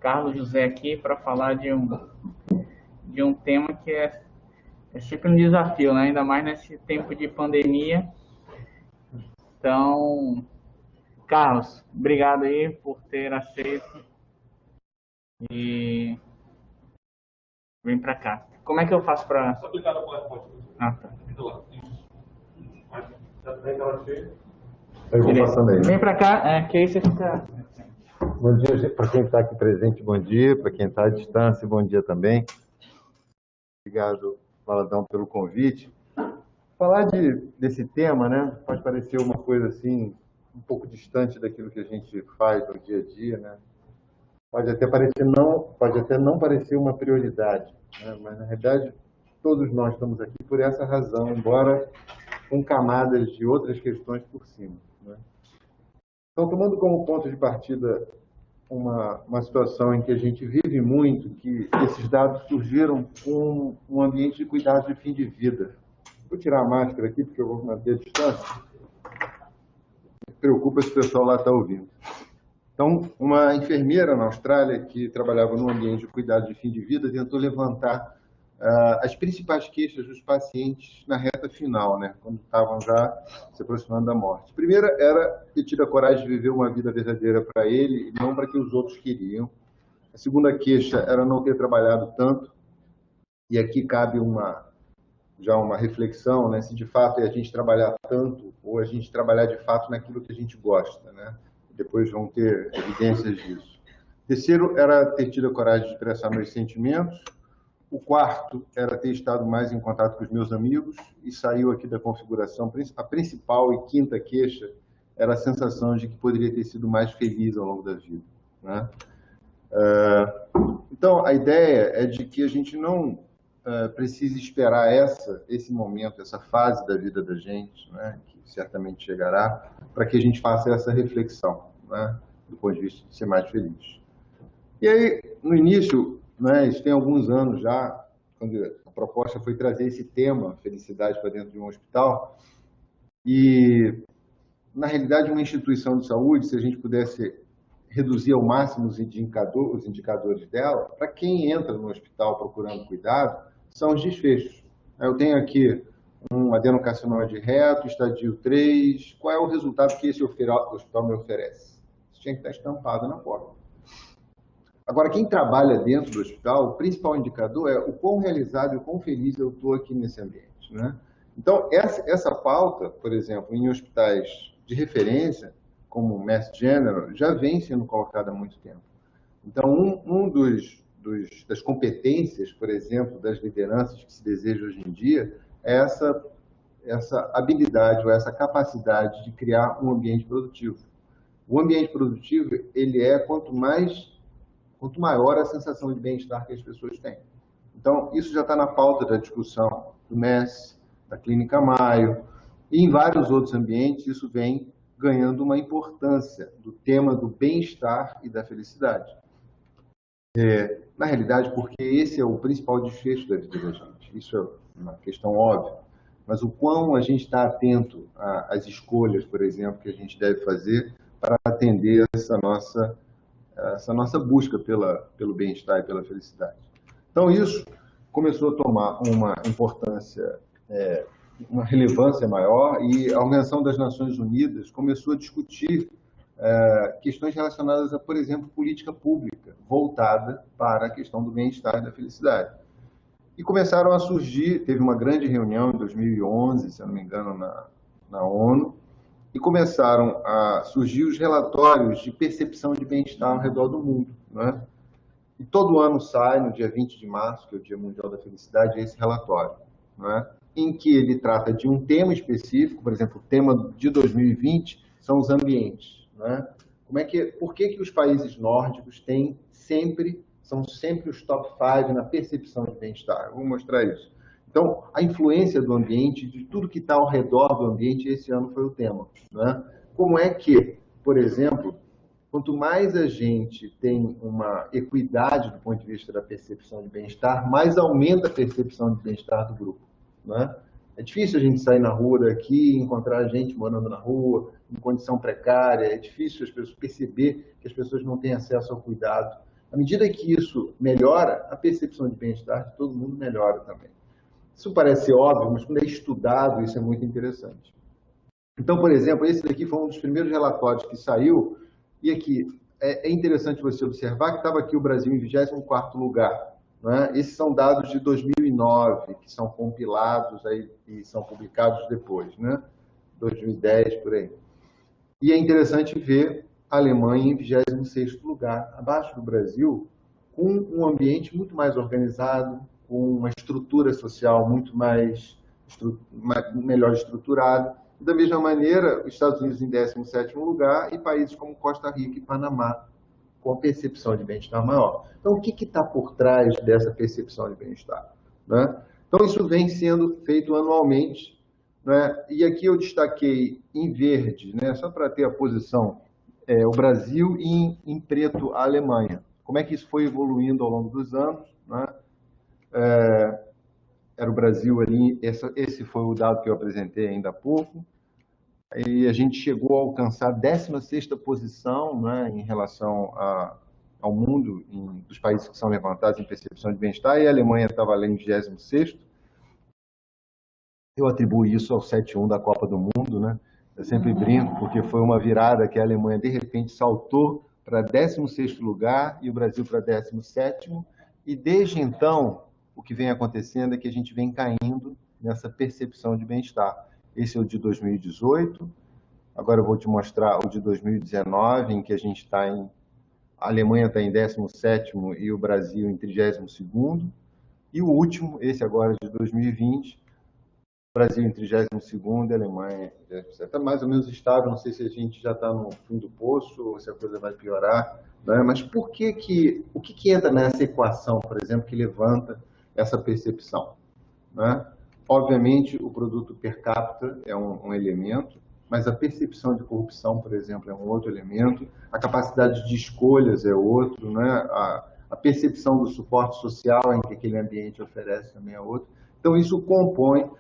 Carlos José aqui para falar de um tema que é sempre um desafio, né? Ainda mais nesse tempo de pandemia. Então, Carlos, obrigado aí por ter aceito e vem para cá. Como é que eu faço para... Só clicar no PowerPoint. Ah, tá. Fica lá. Já tem aquela cheia. Eu vou passando aí. Vem para cá, que aí você fica... Bom dia para quem está aqui presente, bom dia. Para quem está à distância, bom dia também. Obrigado, Valadão, pelo convite. Falar desse tema, né, pode parecer uma coisa assim, um pouco distante daquilo que a gente faz no dia a dia, né? Pode até não parecer uma prioridade, né? Mas na realidade todos nós estamos aqui por essa razão, embora com camadas de outras questões por cima, né? Então, tomando como ponto de partida uma situação em que a gente vive muito, que esses dados surgiram com um ambiente de cuidado de fim de vida. Vou tirar a máscara aqui, porque eu vou manter a distância. Me preocupa se o pessoal lá está ouvindo. Então, uma enfermeira na Austrália que trabalhava num ambiente de cuidado de fim de vida tentou levantar as principais queixas dos pacientes na reta final, né, quando estavam já se aproximando da morte. A primeira era ter tido a coragem de viver uma vida verdadeira para ele e não para que os outros queriam. A segunda queixa era não ter trabalhado tanto, e aqui cabe já uma reflexão, né, se de fato é a gente trabalhar tanto ou a gente trabalhar de fato naquilo que a gente gosta, né? Depois vão ter evidências disso. O terceiro era ter tido a coragem de expressar meus sentimentos. O quarto era ter estado mais em contato com os meus amigos e saiu aqui da configuração. A principal e quinta queixa era a sensação de que poderia ter sido mais feliz ao longo da vida, né? Então, a ideia é de que a gente não precise esperar esse momento, essa fase da vida da gente, né, que certamente chegará, para que a gente faça essa reflexão, né, do ponto de vista de ser mais feliz. E aí, no início, né, isso tem alguns anos já, quando a proposta foi trazer esse tema, felicidade, para dentro de um hospital, e, na realidade, uma instituição de saúde, se a gente pudesse reduzir ao máximo os indicadores dela, para quem entra no hospital procurando cuidado, são os desfechos. Eu tenho aqui um adenocarcinoma de reto, estadio 3, qual é o resultado que esse hospital me oferece? Isso tinha que estar estampado na porta. Agora, quem trabalha dentro do hospital, o principal indicador é o quão realizado e o quão feliz eu estou aqui nesse ambiente, né? Então, essa pauta, por exemplo, em hospitais de referência, como o Mass General, já vem sendo colocada há muito tempo. Então, das competências, por exemplo, das lideranças que se deseja hoje em dia, é essa habilidade ou essa capacidade de criar um ambiente produtivo. O ambiente produtivo, ele é quanto maior a sensação de bem-estar que as pessoas têm. Então, isso já está na pauta da discussão do MES, da Clínica Maio, e em vários outros ambientes isso vem ganhando uma importância do tema do bem-estar e da felicidade. Na realidade, porque esse é o principal desfecho da vida da gente. Isso é uma questão óbvia. Mas o quão a gente está atento às escolhas, por exemplo, que a gente deve fazer para atender essa nossa busca pelo bem-estar e pela felicidade. Então, isso começou a tomar uma importância, uma relevância maior, e a Organização das Nações Unidas começou a discutir questões relacionadas a, por exemplo, política pública, voltada para a questão do bem-estar e da felicidade. E começaram a surgir, teve uma grande reunião em 2011, se eu não me engano, na ONU, e começaram a surgir os relatórios de percepção de bem-estar ao redor do mundo, né? E todo ano sai, no dia 20 de março, que é o Dia Mundial da Felicidade, esse relatório, né? Em que ele trata de um tema específico, por exemplo, o tema de 2020 são os ambientes, né? Por que os países nórdicos são sempre os top 5 na percepção de bem-estar? Eu vou mostrar isso. Então, a influência do ambiente, de tudo que está ao redor do ambiente, esse ano foi o tema, né? Como é que, por exemplo, quanto mais a gente tem uma equidade do ponto de vista da percepção de bem-estar, mais aumenta a percepção de bem-estar do grupo, né? É difícil a gente sair na rua daqui e encontrar gente morando na rua, em condição precária, é difícil as pessoas perceber que as pessoas não têm acesso ao cuidado. À medida que isso melhora, a percepção de bem-estar de todo mundo melhora também. Isso parece ser óbvio, mas quando é estudado, isso é muito interessante. Então, por exemplo, esse daqui foi um dos primeiros relatórios que saiu, e aqui é interessante você observar que estava aqui o Brasil em 24º lugar. Né? Esses são dados de 2009, que são compilados aí, e são publicados depois, né? 2010, por aí. E é interessante ver a Alemanha em 26º lugar, abaixo do Brasil, com um ambiente muito mais organizado, com uma estrutura social muito melhor estruturada. Da mesma maneira, os Estados Unidos em 17º lugar e países como Costa Rica e Panamá com a percepção de bem-estar maior. Então, o que está por trás dessa percepção de bem-estar? Né? Então, isso vem sendo feito anualmente, né? E aqui eu destaquei em verde, né? Só para ter a posição, o Brasil e em preto a Alemanha. Como é que isso foi evoluindo ao longo dos anos? Né? Era o Brasil ali, esse foi o dado que eu apresentei ainda há pouco, e a gente chegou a alcançar a 16ª posição, né, em relação ao mundo, dos países que são levantados em percepção de bem-estar, e a Alemanha estava ali em 26º. Eu atribuo isso ao 7-1 da Copa do Mundo, né? Eu sempre brinco, porque foi uma virada que a Alemanha, de repente, saltou para 16º lugar e o Brasil para 17º, e desde então, o que vem acontecendo é que a gente vem caindo nessa percepção de bem-estar. Esse é o de 2018, agora eu vou te mostrar o de 2019, em que a gente está a Alemanha está em 17º e o Brasil em 32º, e o último, esse agora de 2020, o Brasil em 32º e a Alemanha em 37º. Está mais ou menos estável, não sei se a gente já está no fim do poço ou se a coisa vai piorar, né? Mas o que entra nessa equação, por exemplo, que levanta essa percepção? Né? Obviamente, o produto per capita é um elemento, mas a percepção de corrupção, por exemplo, é um outro elemento, a capacidade de escolhas é outro, né? A percepção do suporte social em que aquele ambiente oferece também é outro. Então, isso compõe.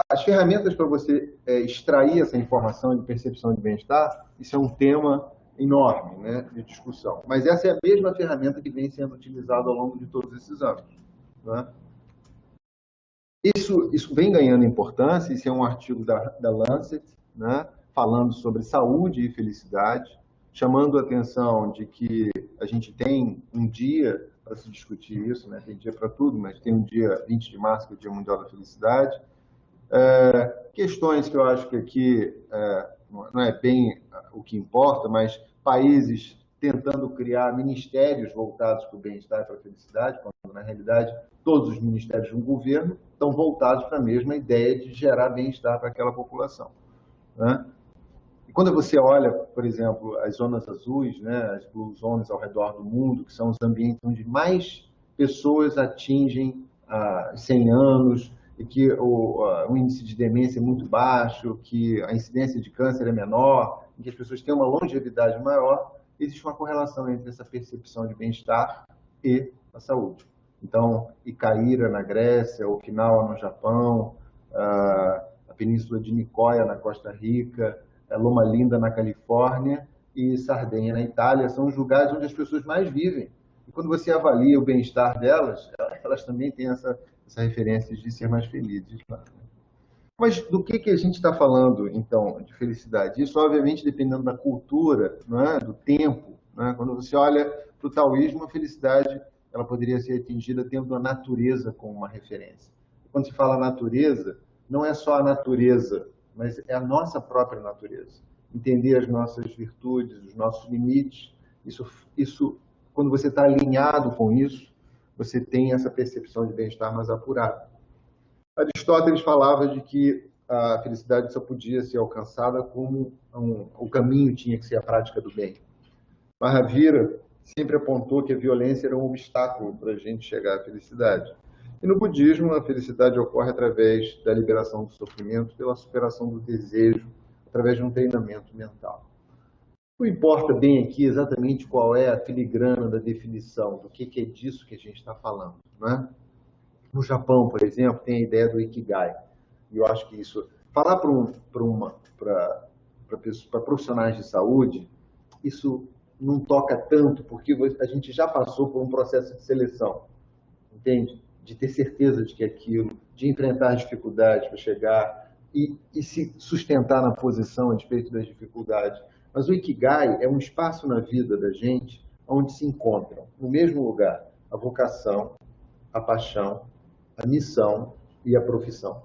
As ferramentas para você extrair essa informação de percepção de bem-estar, isso é um tema enorme, né, de discussão. Mas essa é a mesma ferramenta que vem sendo utilizada ao longo de todos esses anos. Né? Isso vem ganhando importância, isso é um artigo da Lancet, né, falando sobre saúde e felicidade, chamando a atenção de que a gente tem um dia para se discutir isso, né, tem dia para tudo, mas tem um dia 20 de março, que é o Dia Mundial da Felicidade. Questões que eu acho que aqui não é bem o que importa, mas países tentando criar ministérios voltados para o bem-estar e para a felicidade, quando na realidade todos os ministérios de um governo estão voltados para a mesma ideia de gerar bem-estar para aquela população. Né? E quando você olha, por exemplo, as zonas azuis, né, as blue zones ao redor do mundo, que são os ambientes onde mais pessoas atingem 100 anos, e que o índice de demência é muito baixo, que a incidência de câncer é menor, em que as pessoas têm uma longevidade maior, existe uma correlação entre essa percepção de bem-estar e a saúde. Então, Icaíra na Grécia, Okinawa no Japão, a Península de Nicoya na Costa Rica, Loma Linda na Califórnia e Sardenha na Itália são os lugares onde as pessoas mais vivem. E quando você avalia o bem-estar delas, elas também têm essa referência de ser mais felizes. Mas do que a gente está falando, então, de felicidade? Isso, obviamente, dependendo da cultura, não é? Do tempo. Né? Quando você olha para o taoísmo, a felicidade ela poderia ser atingida tendo a natureza como uma referência. Quando se fala natureza, não é só a natureza, mas é a nossa própria natureza. Entender as nossas virtudes, os nossos limites, isso quando você está alinhado com isso, você tem essa percepção de bem-estar mais apurada. Aristóteles falava de que a felicidade só podia ser alcançada como o caminho tinha que ser a prática do bem. Mahavira sempre apontou que a violência era um obstáculo para a gente chegar à felicidade. E no budismo, a felicidade ocorre através da liberação do sofrimento, pela superação do desejo, através de um treinamento mental. Não importa bem aqui exatamente qual é a filigrana da definição do que é disso que a gente está falando. Né? No Japão, por exemplo, tem a ideia do Ikigai. e eu acho que isso... Falar para profissionais de saúde, isso não toca tanto, porque a gente já passou por um processo de seleção, entende? De ter certeza de que aquilo, de enfrentar dificuldades para chegar e se sustentar na posição a despeito das dificuldades. Mas o Ikigai é um espaço na vida da gente onde se encontram, no mesmo lugar, a vocação, a paixão, a missão e a profissão.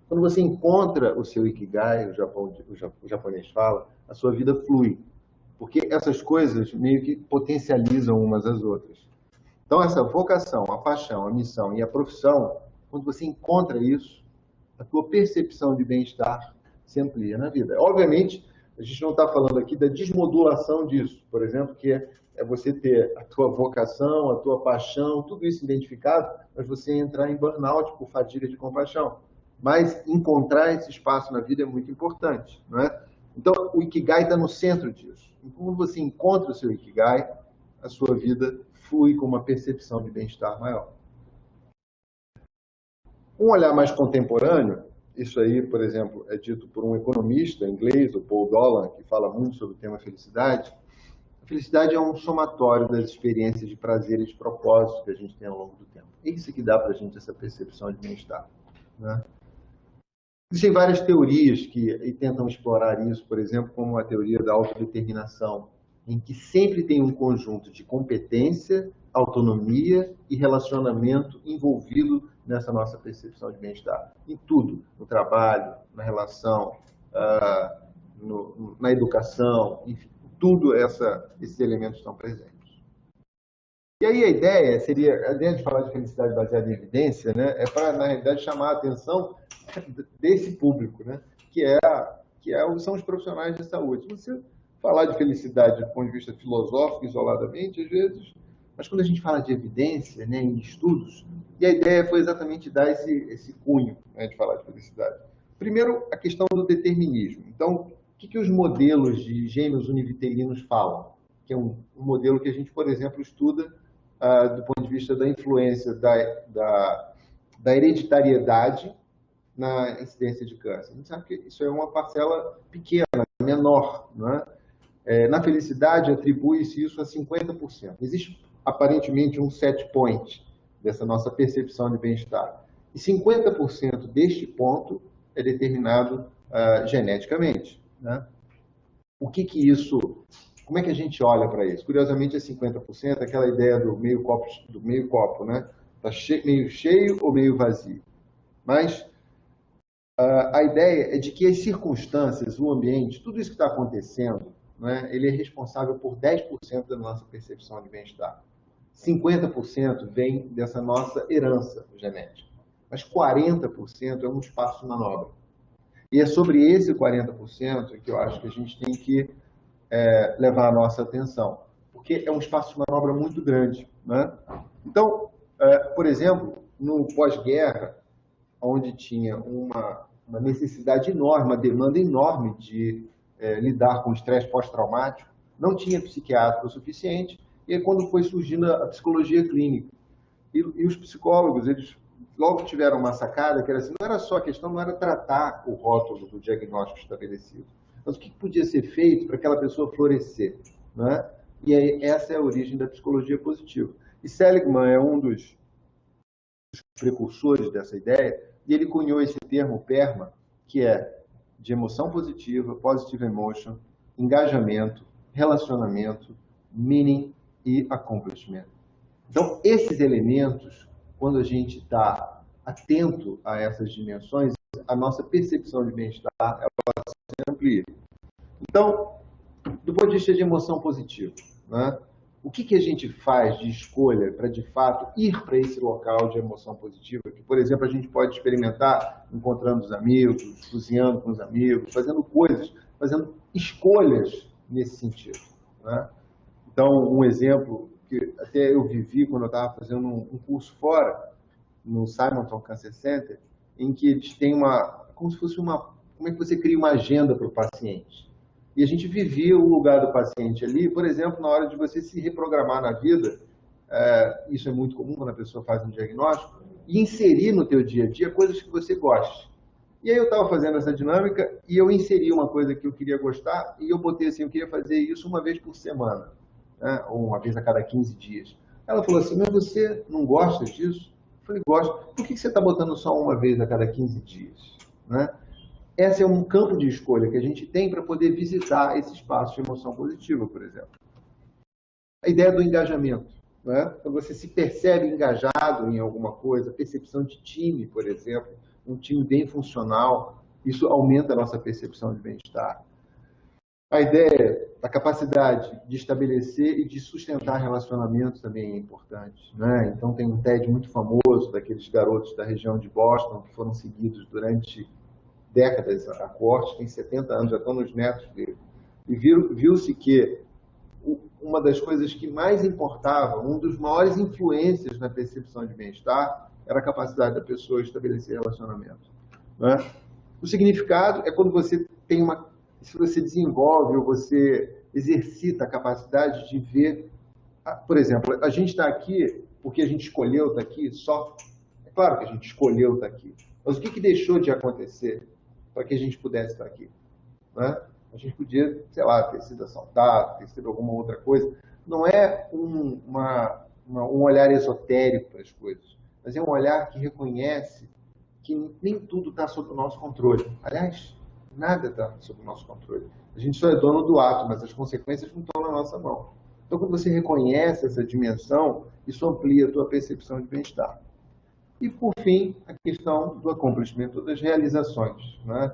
Quando você encontra o seu Ikigai, o japonês fala, a sua vida flui. Porque essas coisas meio que potencializam umas às outras. Então, essa vocação, a paixão, a missão e a profissão, quando você encontra isso, a tua percepção de bem-estar se amplia na vida. Obviamente, a gente não está falando aqui da desmodulação disso, por exemplo, que é você ter a tua vocação, a tua paixão, tudo isso identificado, mas você entrar em burnout por fadiga de compaixão. Mas encontrar esse espaço na vida é muito importante, não é? Então, o Ikigai está no centro disso. E quando você encontra o seu Ikigai, a sua vida flui com uma percepção de bem-estar maior. Um olhar mais contemporâneo, isso aí, por exemplo, é dito por um economista inglês, o Paul Dolan, que fala muito sobre o tema felicidade. A felicidade é um somatório das experiências de prazer e de propósito que a gente tem ao longo do tempo. É isso que dá para a gente essa percepção de bem-estar, né? Existem várias teorias que tentam explorar isso, por exemplo, como a teoria da autodeterminação, em que sempre tem um conjunto de competência, autonomia e relacionamento envolvido nessa nossa percepção de bem-estar. Em tudo, no trabalho, na relação, na educação, enfim, tudo esses elementos estão presentes. E aí a ideia de falar de felicidade baseada em evidência, né, é para, na realidade, chamar a atenção desse público, né, são os profissionais de saúde. Você falar de felicidade do ponto de vista filosófico, isoladamente, às vezes, mas quando a gente fala de evidência, né, em estudos, e a ideia foi exatamente dar esse cunho, né, de falar de felicidade. Primeiro, a questão do determinismo. Então, o que os modelos de gêmeos univitelinos falam? Que é um modelo que a gente, por exemplo, estuda do ponto de vista da influência da hereditariedade na incidência de câncer. A gente sabe que isso é uma parcela pequena, menor, né? Na felicidade, atribui-se isso a 50%. Existe, aparentemente, um set point dessa nossa percepção de bem-estar. E 50% deste ponto é determinado geneticamente, né? Como é que a gente olha para isso? Curiosamente, é 50%, aquela ideia do meio copo, né? Está meio cheio ou meio vazio. Mas a ideia é de que as circunstâncias, o ambiente, tudo isso que está acontecendo, né, ele é responsável por 10% da nossa percepção de bem-estar. 50% vem dessa nossa herança genética. Mas 40% é um espaço de manobra. E é sobre esse 40% que eu acho que a gente tem que levar a nossa atenção, porque é um espaço de manobra muito grande, né? Então, por exemplo, no pós-guerra, onde tinha uma necessidade enorme, uma demanda enorme de lidar com o estresse pós-traumático, não tinha psiquiatra o suficiente, e aí quando foi surgindo a psicologia clínica, e os psicólogos, eles logo tiveram uma sacada que era assim, não era só a questão, não era tratar o rótulo do diagnóstico estabelecido, mas o que podia ser feito para aquela pessoa florescer, né? E aí, essa é a origem da psicologia positiva. E Seligman é um dos precursores dessa ideia, e ele cunhou esse termo PERMA, que é de emoção positiva, positive emotion, engajamento, relacionamento, meaning e accomplishment. Então, esses elementos, quando a gente está atento a essas dimensões, a nossa percepção de bem-estar se amplia. Então, do ponto de vista de emoção positiva, né, o que a gente faz de escolha para, de fato, ir para esse local de emoção positiva? Que, por exemplo, a gente pode experimentar encontrando os amigos, cozinhando com os amigos, fazendo coisas, fazendo escolhas nesse sentido, né? Então, um exemplo que até eu vivi quando eu estava fazendo um curso fora, no Simonton Cancer Center, em que eles têm como se fosse como é que você cria uma agenda para o paciente? E a gente vivia o lugar do paciente ali, por exemplo, na hora de você se reprogramar na vida, isso é muito comum quando a pessoa faz um diagnóstico, e inserir no teu dia a dia coisas que você goste. E aí eu estava fazendo essa dinâmica e eu inseri uma coisa que eu queria gostar e eu botei assim, eu queria fazer isso uma vez por semana, né? Ou uma vez a cada 15 dias. Ela falou assim, mas você não gosta disso? Eu falei, gosto. Por que você está botando só uma vez a cada 15 dias? Né? Esse é um campo de escolha que a gente tem para poder visitar esse espaço de emoção positiva, por exemplo. A ideia do engajamento. Né? Então você se percebe engajado em alguma coisa, percepção de time, por exemplo, um time bem funcional, isso aumenta a nossa percepção de bem-estar. A ideia, a capacidade de estabelecer e de sustentar relacionamentos também é importante. Né? Então tem um TED muito famoso daqueles garotos da região de Boston que foram seguidos durante décadas a corte, tem 70 anos, já estão nos netos dele. E viu-se que uma das coisas que mais importava, um dos maiores influências na percepção de bem-estar, era a capacidade da pessoa estabelecer relacionamento. Né? O significado é quando você tem se você desenvolve ou você exercita a capacidade de ver, por exemplo, a gente está aqui porque a gente escolheu estar aqui só. É claro que a gente escolheu estar aqui, mas o que deixou de acontecer para que a gente pudesse estar aqui? Né? A gente podia, sei lá, ter sido assaltado, ter sido alguma outra coisa. Não é um olhar esotérico para as coisas, mas é um olhar que reconhece que nem tudo está sob o nosso controle. Aliás, nada está sob o nosso controle. A gente só é dono do ato, mas as consequências não estão na nossa mão. Então, quando você reconhece essa dimensão, isso amplia a tua percepção de bem-estar. E, por fim, a questão do acontecimento das realizações. Né?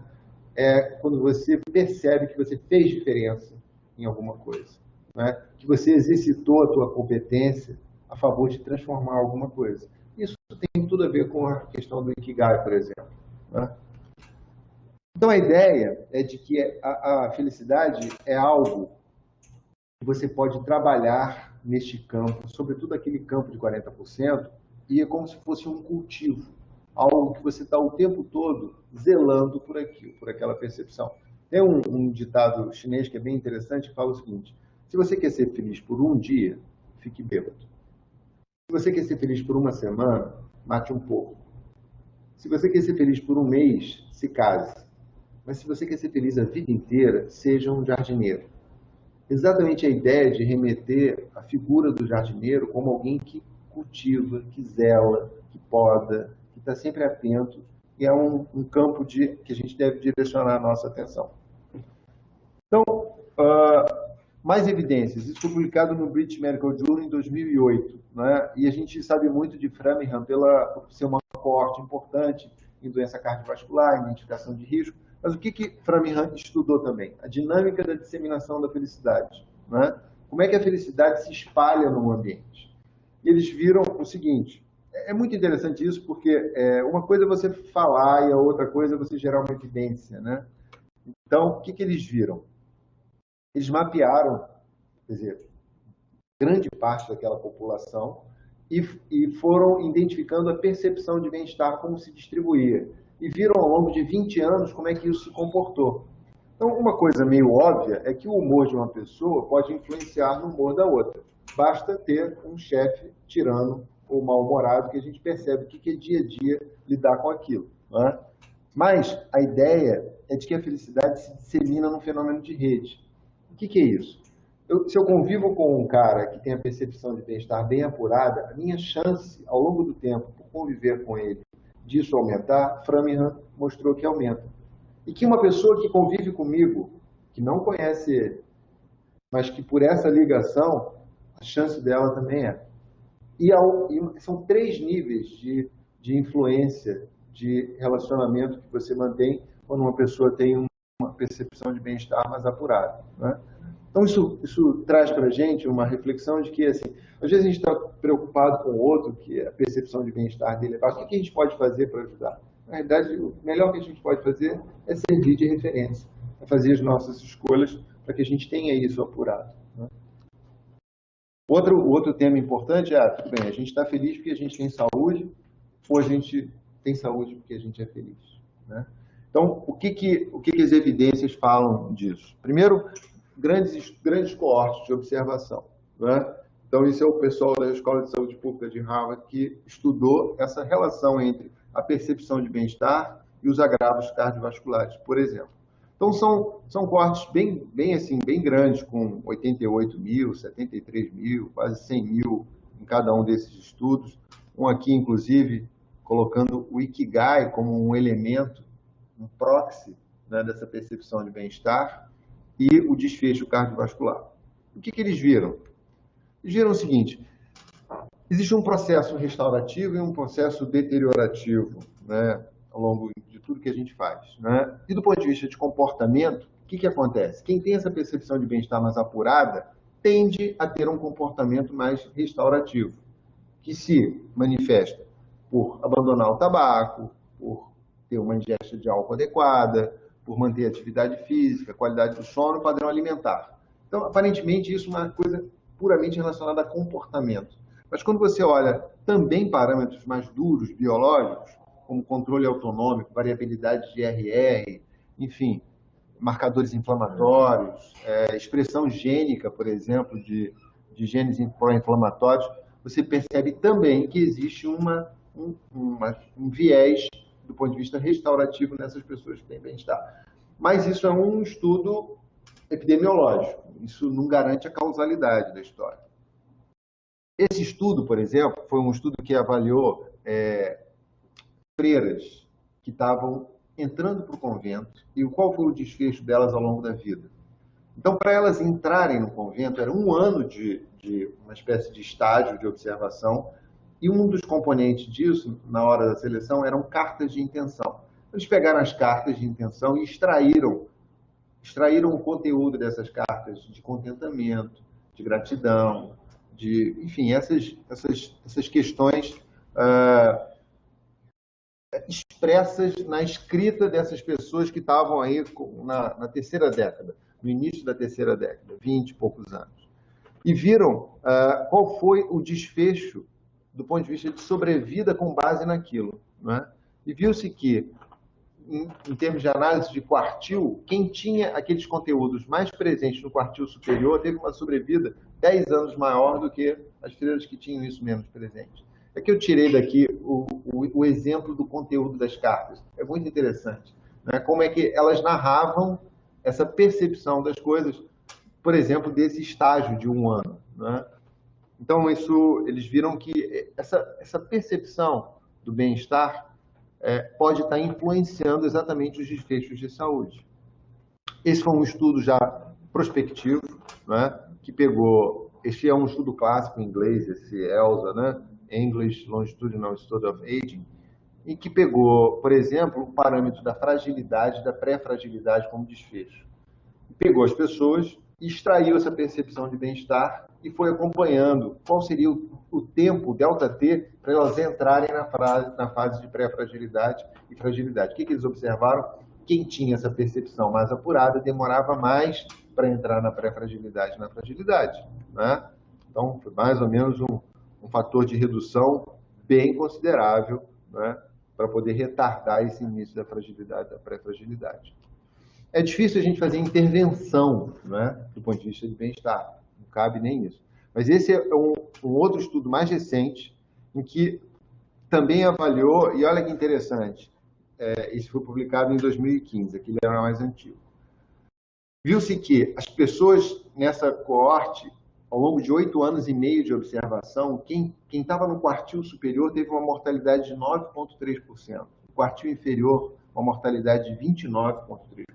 É quando você percebe que você fez diferença em alguma coisa. Né? Que você exercitou a tua competência a favor de transformar alguma coisa. Isso tem tudo a ver com a questão do Ikigai, por exemplo. Né? Então, a ideia é de que a felicidade é algo que você pode trabalhar neste campo, sobretudo aquele campo de 40%, e é como se fosse um cultivo, algo que você está o tempo todo zelando por aquilo, por aquela percepção. Tem um ditado chinês que é bem interessante, que fala o seguinte: se você quer ser feliz por um dia, fique bêbado. Se você quer ser feliz por uma semana, mate um pouco. Se você quer ser feliz por um mês, se case. Mas se você quer ser feliz a vida inteira, seja um jardineiro. Exatamente a ideia de remeter a figura do jardineiro como alguém que cultiva, que zela, que poda, que está sempre atento, e é um campo que a gente deve direcionar a nossa atenção. Então, mais evidências. Isso foi publicado no British Medical Journal em 2008. Né? E a gente sabe muito de Framingham por ser uma coorte importante em doença cardiovascular, identificação de risco. Mas o que Framingham estudou também? A dinâmica da disseminação da felicidade. Né? Como é que a felicidade se espalha no ambiente? E eles viram o seguinte, é muito interessante isso, porque uma coisa é você falar e a outra coisa é você gerar uma evidência. Né? Então, o que eles viram? Eles mapearam, quer dizer, grande parte daquela população e foram identificando a percepção de bem-estar, como se distribuía. E viram ao longo de 20 anos como é que isso se comportou. Então, uma coisa meio óbvia é que o humor de uma pessoa pode influenciar no humor da outra. Basta ter um chefe tirano ou mal-humorado que a gente percebe o que é dia a dia lidar com aquilo. Né? Mas a ideia é de que a felicidade se dissemina num fenômeno de rede. O que é isso? Se eu convivo com um cara que tem a percepção de bem-estar bem apurada, a minha chance, ao longo do tempo, por conviver com ele, disso aumentar, Framingham mostrou que aumenta. E que uma pessoa que convive comigo, que não conhece ele, mas que por essa ligação, a chance dela também é. E são 3 níveis de influência, de relacionamento que você mantém quando uma pessoa tem uma percepção de bem-estar mais apurada. Né? Então, isso traz para a gente uma reflexão de que, assim, às vezes a gente está preocupado com o outro, que a percepção de bem-estar dele é baixa. O que a gente pode fazer para ajudar? Na realidade, o melhor que a gente pode fazer é servir de referência, é fazer as nossas escolhas para que a gente tenha isso apurado. Né? Outro tema importante é, tudo bem, a gente está feliz porque a gente tem saúde, ou a gente tem saúde porque a gente é feliz. Né? Então, o que as evidências falam disso? Primeiro, grandes coortes de observação. Né? Então, isso é o pessoal da Escola de Saúde Pública de Harvard que estudou essa relação entre a percepção de bem-estar e os agravos cardiovasculares, por exemplo. Então, são cortes bem grandes, com 88 mil, 73 mil, quase 100 mil em cada um desses estudos. Um aqui, inclusive, colocando o Ikigai como um elemento, um proxy, né, dessa percepção de bem-estar e o desfecho cardiovascular. O que eles viram? Eles viram o seguinte: existe um processo restaurativo e um processo deteriorativo, né, ao longo de tudo que a gente faz, né? E do ponto de vista de comportamento, o que acontece? Quem tem essa percepção de bem-estar mais apurada tende a ter um comportamento mais restaurativo, que se manifesta por abandonar o tabaco, por ter uma ingesta de álcool adequada, por manter a atividade física, qualidade do sono e padrão alimentar. Então, aparentemente, isso é uma coisa puramente relacionada a comportamento. Mas quando você olha também parâmetros mais duros, biológicos, como controle autonômico, variabilidade de IRR, enfim, marcadores inflamatórios, expressão gênica, por exemplo, de genes pró-inflamatórios, você percebe também que existe um viés do ponto de vista restaurativo nessas pessoas que têm bem-estar. Mas isso é um estudo epidemiológico, isso não garante a causalidade da história. Esse estudo, por exemplo, foi um estudo que avaliou freiras que estavam entrando para o convento e qual foi o desfecho delas ao longo da vida. Então, para elas entrarem no convento, era um ano de uma espécie de estágio de observação, e um dos componentes disso, na hora da seleção, eram cartas de intenção. Eles pegaram as cartas de intenção e extraíram o conteúdo dessas cartas de contentamento, de gratidão, enfim, essas questões expressas na escrita dessas pessoas que estavam aí na terceira década, no início da terceira década, 20 e poucos anos. E viram qual foi o desfecho do ponto de vista de sobrevida com base naquilo, né? E viu-se que, em termos de análise de quartil, quem tinha aqueles conteúdos mais presentes no quartil superior teve uma sobrevida 10 anos maior do que as freiras que tinham isso menos presente. É que eu tirei daqui o exemplo do conteúdo das cartas. É muito interessante, né? Como é que elas narravam essa percepção das coisas, por exemplo, desse estágio de um ano, né? Então, eles viram que essa percepção do bem-estar pode estar influenciando exatamente os desfechos de saúde. Esse foi um estudo já prospectivo, né, que pegou... Este é um estudo clássico em inglês, esse ELSA, né, English Longitudinal Study of Aging, e que pegou, por exemplo, o parâmetro da fragilidade, da pré-fragilidade como desfecho. Pegou as pessoas, extraiu essa percepção de bem-estar e foi acompanhando qual seria o tempo, o delta-T, para elas entrarem na fase de pré-fragilidade e fragilidade. O que eles observaram? Quem tinha essa percepção mais apurada demorava mais para entrar na pré-fragilidade e na fragilidade, né? Então, foi mais ou menos um fator de redução bem considerável, né, para poder retardar esse início da fragilidade, da pré-fragilidade. É difícil a gente fazer intervenção, né, do ponto de vista de bem-estar. Não cabe nem isso. Mas esse é um outro estudo mais recente, em que também avaliou, e olha que interessante, isso foi publicado em 2015, aquele era mais antigo. Viu-se que as pessoas nessa coorte, ao longo de 8 anos e meio de observação, quem estava no quartil superior teve uma mortalidade de 9,3%. No quartil inferior, uma mortalidade de 29,3%.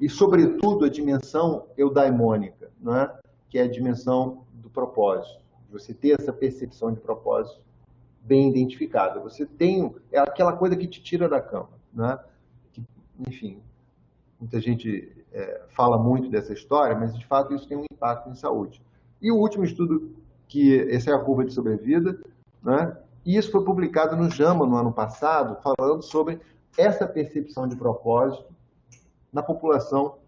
E, sobretudo, a dimensão eudaimônica, né? Que é a dimensão do propósito. Você ter essa percepção de propósito bem identificada. Você tem... É aquela coisa que te tira da cama, né? Que, enfim, muita gente fala muito dessa história, mas, de fato, isso tem um impacto em saúde. E o último estudo, essa é a curva de sobrevida, né? E isso foi publicado no JAMA no ano passado, falando sobre essa percepção de propósito na população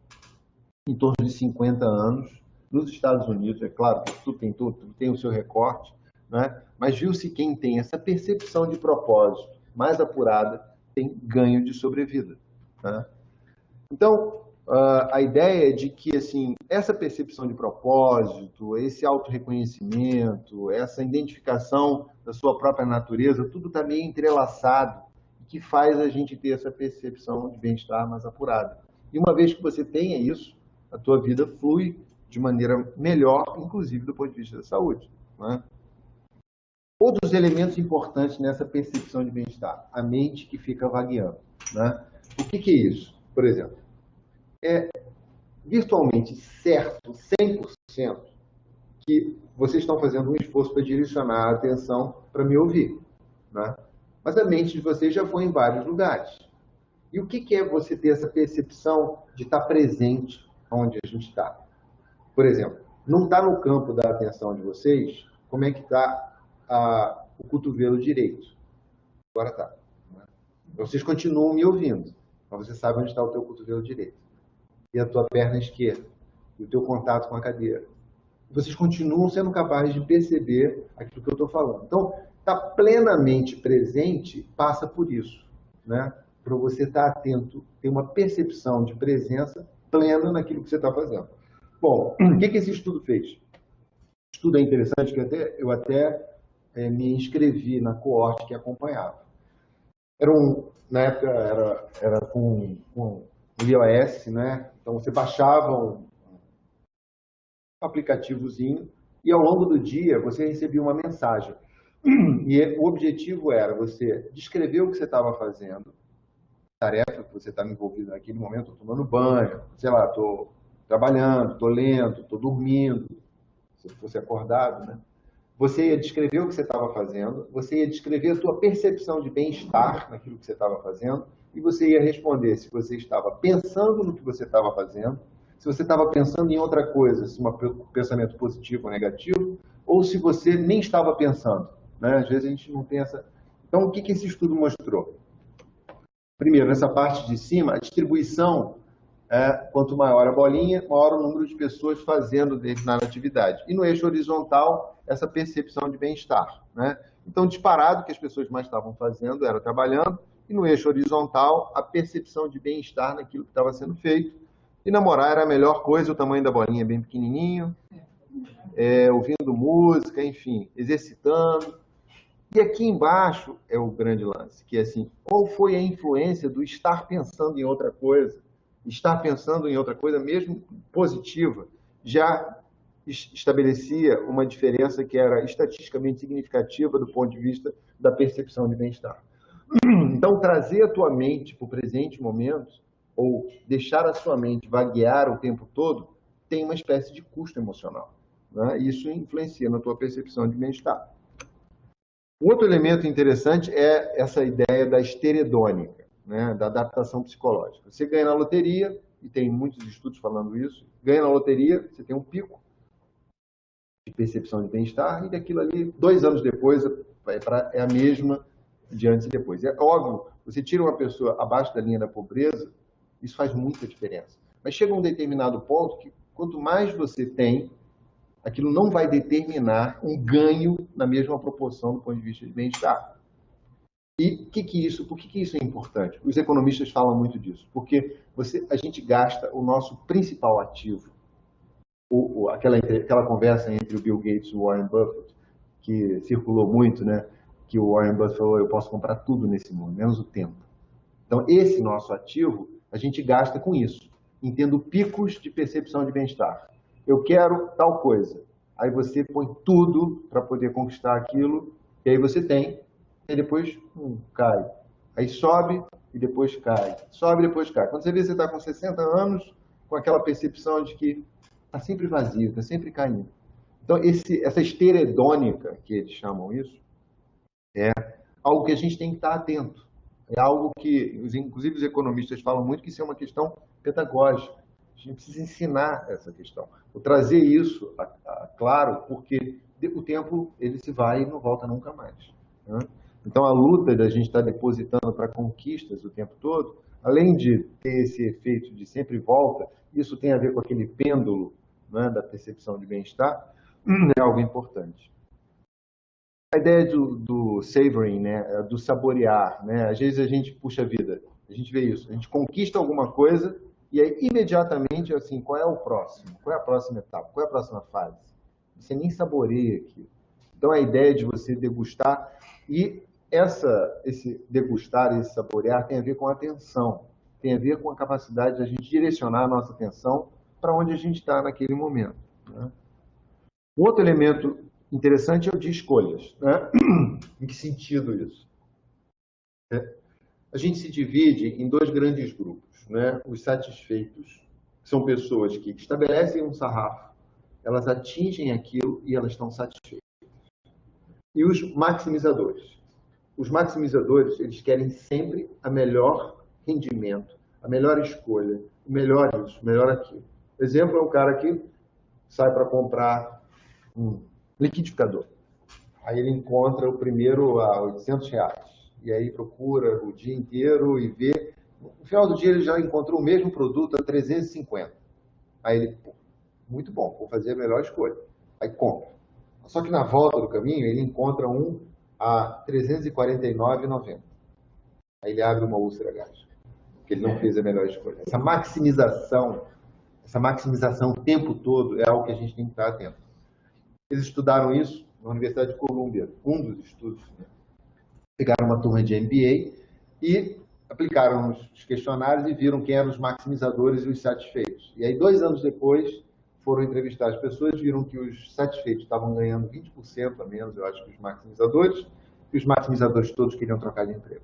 em torno de 50 anos, nos Estados Unidos. É claro que tudo tem o seu recorte, né? Mas viu-se quem tem essa percepção de propósito mais apurada tem ganho de sobrevida, né? Então, a ideia é de que, assim, essa percepção de propósito, esse autorreconhecimento, essa identificação da sua própria natureza, tudo está meio entrelaçado que faz a gente ter essa percepção de bem-estar mais apurada. E uma vez que você tenha isso, a tua vida flui de maneira melhor, inclusive do ponto de vista da saúde, né? Outros elementos importantes nessa percepção de bem-estar, a mente que fica vagueando, né? O que é isso? Por exemplo, é virtualmente certo, 100%, que vocês estão fazendo um esforço para direcionar a atenção para me ouvir, né? Mas a mente de vocês já foi em vários lugares. E o que é você ter essa percepção de estar presente onde a gente está? Por exemplo, não está no campo da atenção de vocês como é que está o cotovelo direito. Agora está. Né? Vocês continuam me ouvindo, mas você sabe onde está o teu cotovelo direito. E a tua perna esquerda. E o teu contato com a cadeira. Vocês continuam sendo capazes de perceber aquilo que eu estou falando. Então, estar plenamente presente passa por isso, né? Para você estar atento, ter uma percepção de presença plena naquilo que você está fazendo. Bom, o que esse estudo fez? O estudo é interessante, que eu até me inscrevi na coorte que acompanhava. Na época, era com o iOS, né? Então, você baixava um aplicativozinho e, ao longo do dia, você recebia uma mensagem. E o objetivo era você descrever o que você estava fazendo, tarefa que você estava envolvido naquele momento, estou tomando banho, sei lá, estou trabalhando, estou lendo, estou dormindo, se fosse acordado, né? Você ia descrever o que você estava fazendo, você ia descrever a sua percepção de bem-estar naquilo que você estava fazendo, e você ia responder se você estava pensando no que você estava fazendo, se você estava pensando em outra coisa, se um pensamento positivo ou negativo, ou se você nem estava pensando, né? Às vezes a gente não pensa. Então, o que esse estudo mostrou? Primeiro, nessa parte de cima, a distribuição quanto maior a bolinha, maior o número de pessoas fazendo determinada atividade. E no eixo horizontal, essa percepção de bem-estar, né? Então, disparado, o que as pessoas mais estavam fazendo era trabalhando, e no eixo horizontal, a percepção de bem-estar naquilo que estava sendo feito. E namorar era a melhor coisa, o tamanho da bolinha é bem pequenininho, ouvindo música, enfim, exercitando. E aqui embaixo é o grande lance, que é assim, qual foi a influência do estar pensando em outra coisa? Estar pensando em outra coisa, mesmo positiva, já estabelecia uma diferença que era estatisticamente significativa do ponto de vista da percepção de bem-estar. Então, trazer a tua mente para o presente momento, ou deixar a sua mente vaguear o tempo todo, tem uma espécie de custo emocional, né? Isso influencia na tua percepção de bem-estar. Outro elemento interessante é essa ideia da esteredônica, né, da adaptação psicológica. Você ganha na loteria, e tem muitos estudos falando isso, ganha na loteria, você tem um pico de percepção de bem-estar, e daquilo ali, 2 anos depois, é a mesma de antes e depois. É óbvio, você tira uma pessoa abaixo da linha da pobreza, isso faz muita diferença. Mas chega um determinado ponto que, quanto mais você tem, aquilo não vai determinar um ganho na mesma proporção do ponto de vista de bem-estar. E por que isso é importante? Os economistas falam muito disso, porque a gente gasta o nosso principal ativo, aquela conversa entre o Bill Gates e o Warren Buffett, que circulou muito, né? Que o Warren Buffett falou, eu posso comprar tudo nesse mundo, menos o tempo. Então, esse nosso ativo, a gente gasta com isso, em tendo picos de percepção de bem-estar. Eu quero tal coisa. Aí você põe tudo para poder conquistar aquilo, e aí você tem, e depois cai. Aí sobe e depois cai. Sobe e depois cai. Quando você vê, você está com 60 anos, com aquela percepção de que está sempre vazio, está sempre caindo. Então, essa esteira hedônica, que eles chamam isso, é algo que a gente tem que estar atento. É algo que, inclusive, os economistas falam muito que isso é uma questão pedagógica. A gente precisa ensinar essa questão. Vou trazer isso, claro, porque o tempo ele se vai e não volta nunca mais, né? Então, a luta da gente estar depositando para conquistas o tempo todo, além de ter esse efeito de sempre volta, isso tem a ver com aquele pêndulo, né, da percepção de bem-estar, é algo importante. A ideia do savoring, né, do saborear, né? Às vezes a gente puxa a vida, a gente vê isso, a gente conquista alguma coisa e aí imediatamente assim, qual é o próximo? Qual é a próxima etapa? Qual é a próxima fase? Você nem saboreia aquilo. Então a ideia de você degustar, e esse degustar, esse saborear tem a ver com a atenção, tem a ver com a capacidade de a gente direcionar a nossa atenção para onde a gente está naquele momento, né? Um outro elemento interessante é o de escolhas, né? Em que sentido isso? A gente se divide em dois grandes grupos, né? Os satisfeitos, que são pessoas que estabelecem um sarrafo, elas atingem aquilo e elas estão satisfeitas. E os maximizadores. Os maximizadores, eles querem sempre a melhor rendimento, a melhor escolha, o melhor isso, o melhor aquilo. O exemplo é o cara que sai para comprar um liquidificador. Aí ele encontra o primeiro a R$800. E aí procura o dia inteiro e vê. No final do dia ele já encontrou o mesmo produto a 350. Aí ele, pô, muito bom, vou fazer a melhor escolha. Aí compra. Só que na volta do caminho ele encontra um a R$ 349,90. Aí ele abre uma úlcera gástrica, porque ele não fez a melhor escolha. Essa maximização o tempo todo é algo que a gente tem que estar atento. Eles estudaram isso na Universidade de Colômbia, um dos estudos, né? Pegaram uma turma de MBA e aplicaram os questionários e viram quem eram os maximizadores e os satisfeitos. E aí, 2 anos depois, foram entrevistar as pessoas, viram que os satisfeitos estavam ganhando 20% a menos, eu acho, que os maximizadores, e os maximizadores todos queriam trocar de emprego,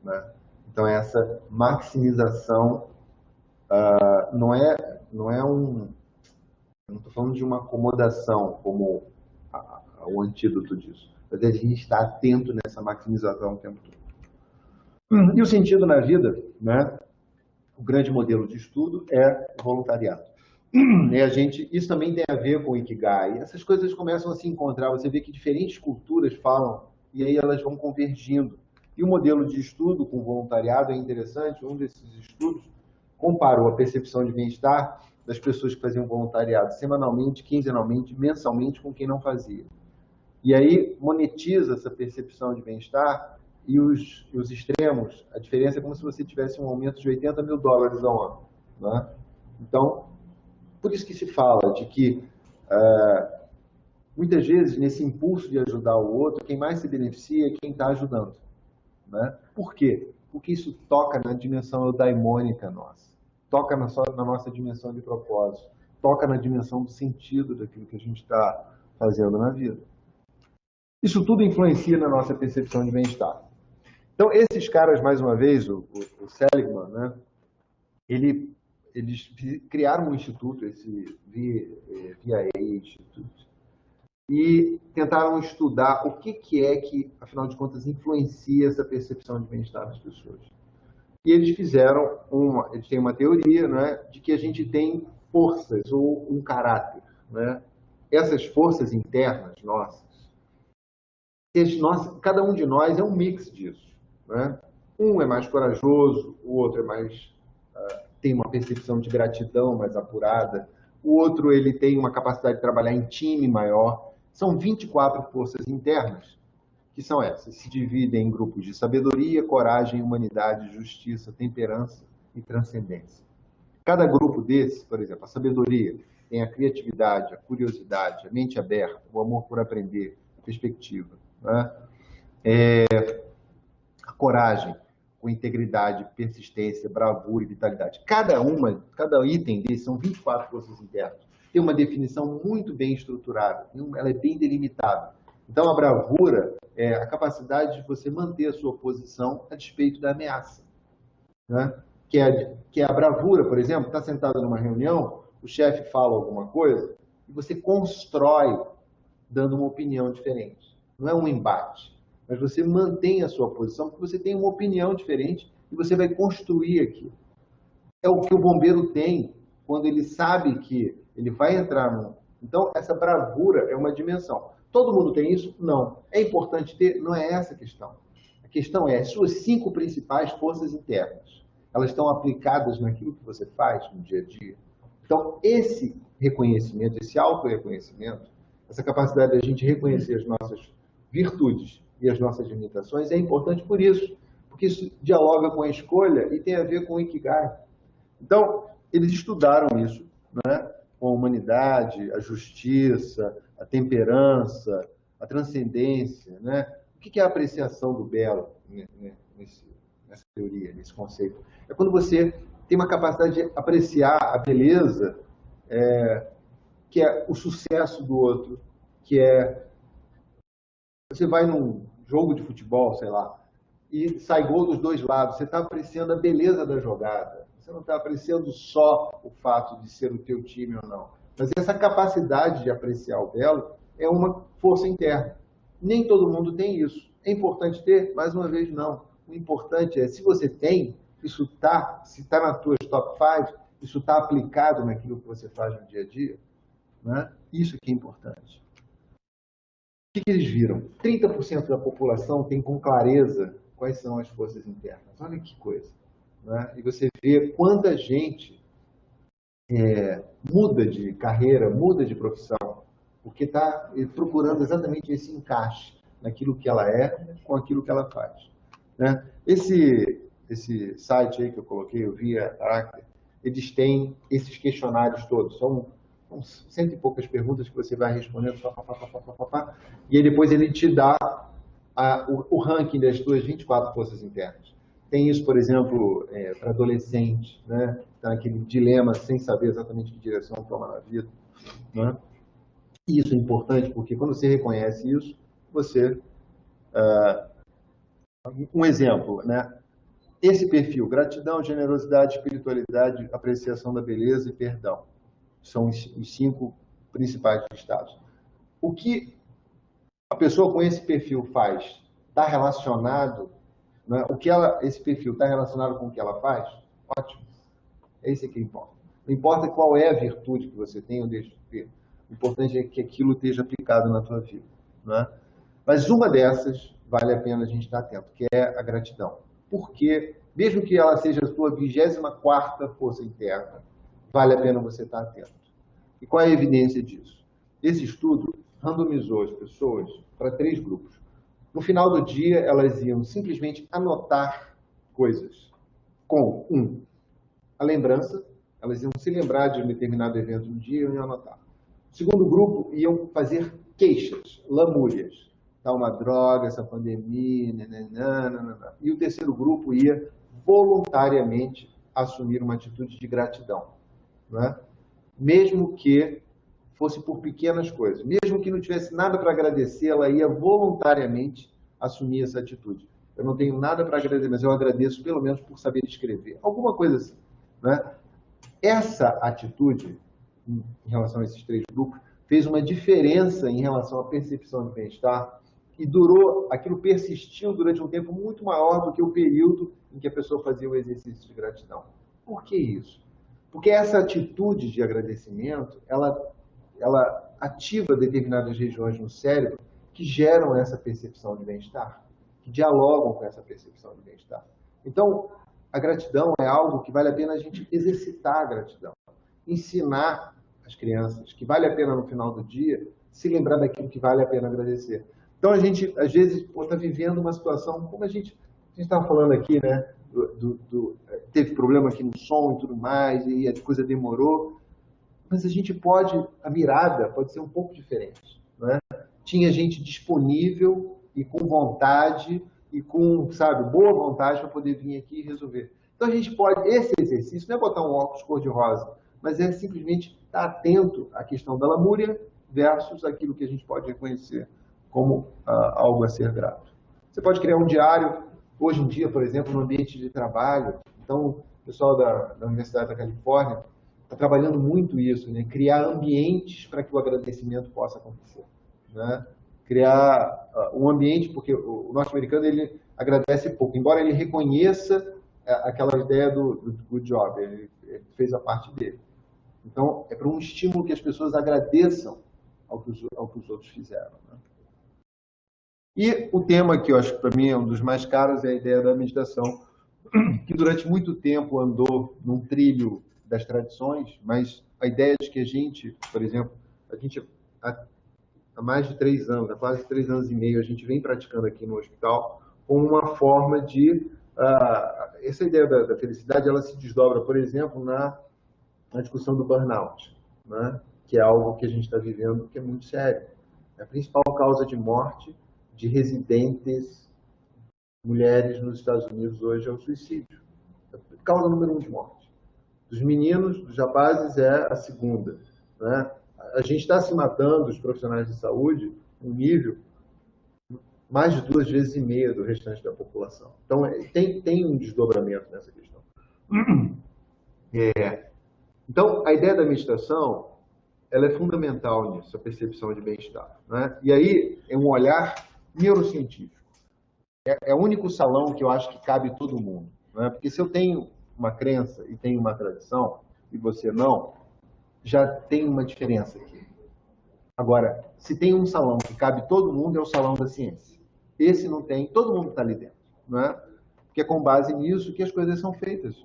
né? Então, essa maximização não é um... Não estou falando de uma acomodação como o antídoto disso. Mas a gente está atento nessa maximização o tempo todo. E o sentido na vida, né? O grande modelo de estudo é o voluntariado. E isso também tem a ver com o Ikigai. Essas coisas começam a se encontrar. Você vê que diferentes culturas falam e aí elas vão convergindo. E o modelo de estudo com voluntariado é interessante. Um desses estudos comparou a percepção de bem-estar das pessoas que faziam voluntariado semanalmente, quinzenalmente, mensalmente com quem não fazia. E aí monetiza essa percepção de bem-estar e os extremos, a diferença é como se você tivesse um aumento de $80 mil ao ano, né? Então, por isso que se fala de que muitas vezes nesse impulso de ajudar o outro, quem mais se beneficia é quem está ajudando, né? Por quê? Porque isso toca na dimensão eudaimônica nossa, toca na nossa dimensão de propósito, toca na dimensão do sentido daquilo que a gente está fazendo na vida. Isso tudo influencia na nossa percepção de bem-estar. Então, esses caras, mais uma vez, o Seligman, né, eles criaram um instituto, esse VIA Institute, e tentaram estudar o que é que, afinal de contas, influencia essa percepção de bem-estar das pessoas. E eles eles têm uma teoria, né, de que a gente tem forças ou um caráter, né? Essas forças internas nossas, cada um de nós é um mix disso, né? Um é mais corajoso, o outro tem uma percepção de gratidão mais apurada, o outro ele tem uma capacidade de trabalhar em time maior. São 24 forças internas, que são essas, se dividem em grupos de sabedoria, coragem, humanidade, justiça, temperança e transcendência. Cada grupo desses, por exemplo, a sabedoria tem a criatividade, a curiosidade, a mente aberta, o amor por aprender, a perspectiva, né? A coragem, com integridade, persistência, bravura e vitalidade. Cada item desses, são 24 forças internas, tem uma definição muito bem estruturada, ela é bem delimitada. Então, a bravura é a capacidade de você manter a sua posição a despeito da ameaça, né? Que é a bravura, por exemplo, está sentado numa reunião, o chefe fala alguma coisa e você constrói dando uma opinião diferente. Não é um embate, mas você mantém a sua posição porque você tem uma opinião diferente e você vai construir aquilo. É o que o bombeiro tem quando ele sabe que ele vai entrar num... Então, essa bravura é uma dimensão. Todo mundo tem isso? Não. É importante ter? Não é essa a questão. A questão é as suas 5 principais forças internas. Elas estão aplicadas naquilo que você faz no dia a dia. Então, esse reconhecimento, esse auto-reconhecimento, essa capacidade de a gente reconhecer as nossas virtudes e as nossas limitações é importante por isso, porque isso dialoga com a escolha e tem a ver com o Ikigai. Então, eles estudaram isso, né? Com a humanidade, a justiça, a temperança, a transcendência, né? O que é a apreciação do belo nessa teoria, nesse conceito? É quando você tem uma capacidade de apreciar a beleza, que é o sucesso do outro, que é... Você vai num jogo de futebol, sei lá, e sai gol dos dois lados, você está apreciando a beleza da jogada. Você não está apreciando só o fato de ser o teu time ou não. Mas essa capacidade de apreciar o belo é uma força interna. Nem todo mundo tem isso. É importante ter? Mais uma vez, não. O importante é, se você tem, isso está, se está na tua top 5, isso está aplicado naquilo que você faz no dia a dia, né? Isso que é importante. O que eles viram? 30% da população tem com clareza quais são as forças internas. Olha que coisa, né? E você vê quanta gente muda de carreira, muda de profissão, porque está procurando exatamente esse encaixe naquilo que ela é com aquilo que ela faz, né? Esse site aí que eu coloquei, o Via Acre, eles têm esses questionários todos. São cento e poucas perguntas que você vai respondendo, e aí depois ele te dá o ranking das suas 24 forças internas. Tem isso, por exemplo, para adolescente, né? Está naquele dilema sem saber exatamente que direção toma na vida, né? E isso é importante porque quando você reconhece isso, você... um exemplo, né? Esse perfil, gratidão, generosidade, espiritualidade, apreciação da beleza e perdão, são os 5 principais estados. O que a pessoa com esse perfil faz está relacionado, né? Esse perfil está relacionado com o que ela faz? Ótimo. É isso que importa. Não importa qual é a virtude que você tem ou deixa de ter. O importante é que aquilo esteja aplicado na tua vida, né? Mas uma dessas vale a pena a gente estar atento, que é a gratidão. Porque, mesmo que ela seja a sua 24ª força interna, vale a pena você estar atento. E qual é a evidência disso? Esse estudo randomizou as pessoas para 3 grupos. No final do dia, elas iam simplesmente anotar coisas com, a lembrança, elas iam se lembrar de um determinado evento no dia e iam anotar. O segundo grupo iam fazer queixas, lamúrias. Tá uma droga, essa pandemia, nananana. E o terceiro grupo ia voluntariamente assumir uma atitude de gratidão, né? Mesmo que fosse por pequenas coisas, mesmo que não tivesse nada para agradecer, ela ia voluntariamente assumir essa atitude. Eu não tenho nada para agradecer, mas eu agradeço pelo menos por saber escrever. Alguma coisa assim, né? Essa atitude, em relação a esses 3 grupos, fez uma diferença em relação à percepção de bem-estar e aquilo persistiu durante um tempo muito maior do que o período em que a pessoa fazia o exercício de gratidão. Por que isso? Porque essa atitude de agradecimento, ela ativa determinadas regiões no cérebro que geram essa percepção de bem-estar, que dialogam com essa percepção de bem-estar. Então, a gratidão é algo que vale a pena a gente exercitar a gratidão, ensinar as crianças que vale a pena no final do dia se lembrar daquilo que vale a pena agradecer. Então, a gente, às vezes, está vivendo uma situação, como a gente estava falando aqui, né? Teve problema aqui no som e tudo mais, e a coisa demorou. Mas a mirada pode ser um pouco diferente, né? Tinha gente disponível e com vontade e com, boa vontade para poder vir aqui e resolver. Então, esse exercício não é botar um óculos cor-de-rosa, mas é simplesmente estar atento à questão da lamúria versus aquilo que a gente pode reconhecer como algo a ser grato. Você pode criar um diário, hoje em dia, por exemplo, no ambiente de trabalho. Então, o pessoal da Universidade da Califórnia está trabalhando muito isso, né? Criar ambientes para que o agradecimento possa acontecer, né? Criar um ambiente, porque o norte-americano ele agradece pouco, embora ele reconheça aquela ideia do good job, ele fez a parte dele. Então, é para um estímulo que as pessoas agradeçam ao que os outros fizeram, né? E o tema que eu acho que para mim é um dos mais caros é a ideia da meditação, que durante muito tempo andou num trilho das tradições, mas a ideia de que a gente, por exemplo, há mais de 3 anos, há quase 3 anos e meio, a gente vem praticando aqui no hospital como uma forma de... essa ideia da felicidade, ela se desdobra, por exemplo, na discussão do burnout, né? Que é algo que a gente está vivendo que é muito sério. É a principal causa de morte de residentes mulheres nos Estados Unidos hoje é o suicídio. Causa número 1 de morte. Dos meninos, dos rapazes, é a segunda. Né? A gente está se matando, os profissionais de saúde, um nível mais de 2,5 vezes do restante da população. Então, tem um desdobramento nessa questão. Então, a ideia da meditação, ela é fundamental nisso, a percepção de bem-estar. Né? E aí, é um olhar neurocientífico. É o único salão que eu acho que cabe todo mundo. Né? Porque se eu tenho uma crença e tenho uma tradição, e você não, já tem uma diferença aqui. Agora, se tem um salão que cabe todo mundo, é o salão da ciência. Esse não tem, todo mundo está ali dentro. Né? Porque é com base nisso que as coisas são feitas.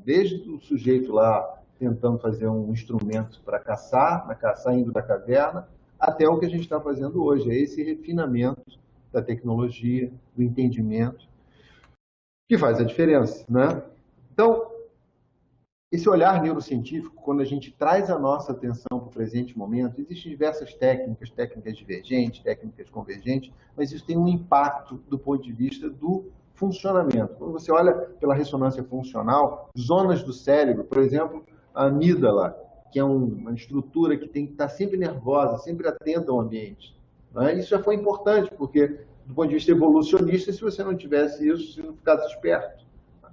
Desde o sujeito lá tentando fazer um instrumento para caçar, indo da caverna, até o que a gente está fazendo hoje. É esse refinamento da tecnologia, do entendimento, que faz a diferença. Né? Então, esse olhar neurocientífico, quando a gente traz a nossa atenção para o presente momento, existem diversas técnicas, técnicas divergentes, técnicas convergentes, mas isso tem um impacto do ponto de vista do funcionamento. Quando você olha pela ressonância funcional, zonas do cérebro, por exemplo, a amígdala, que é uma estrutura que tem que estar sempre nervosa, sempre atenta ao ambiente. Né? Isso já foi importante, porque, do ponto de vista evolucionista, se você não tivesse isso, se não ficasse esperto.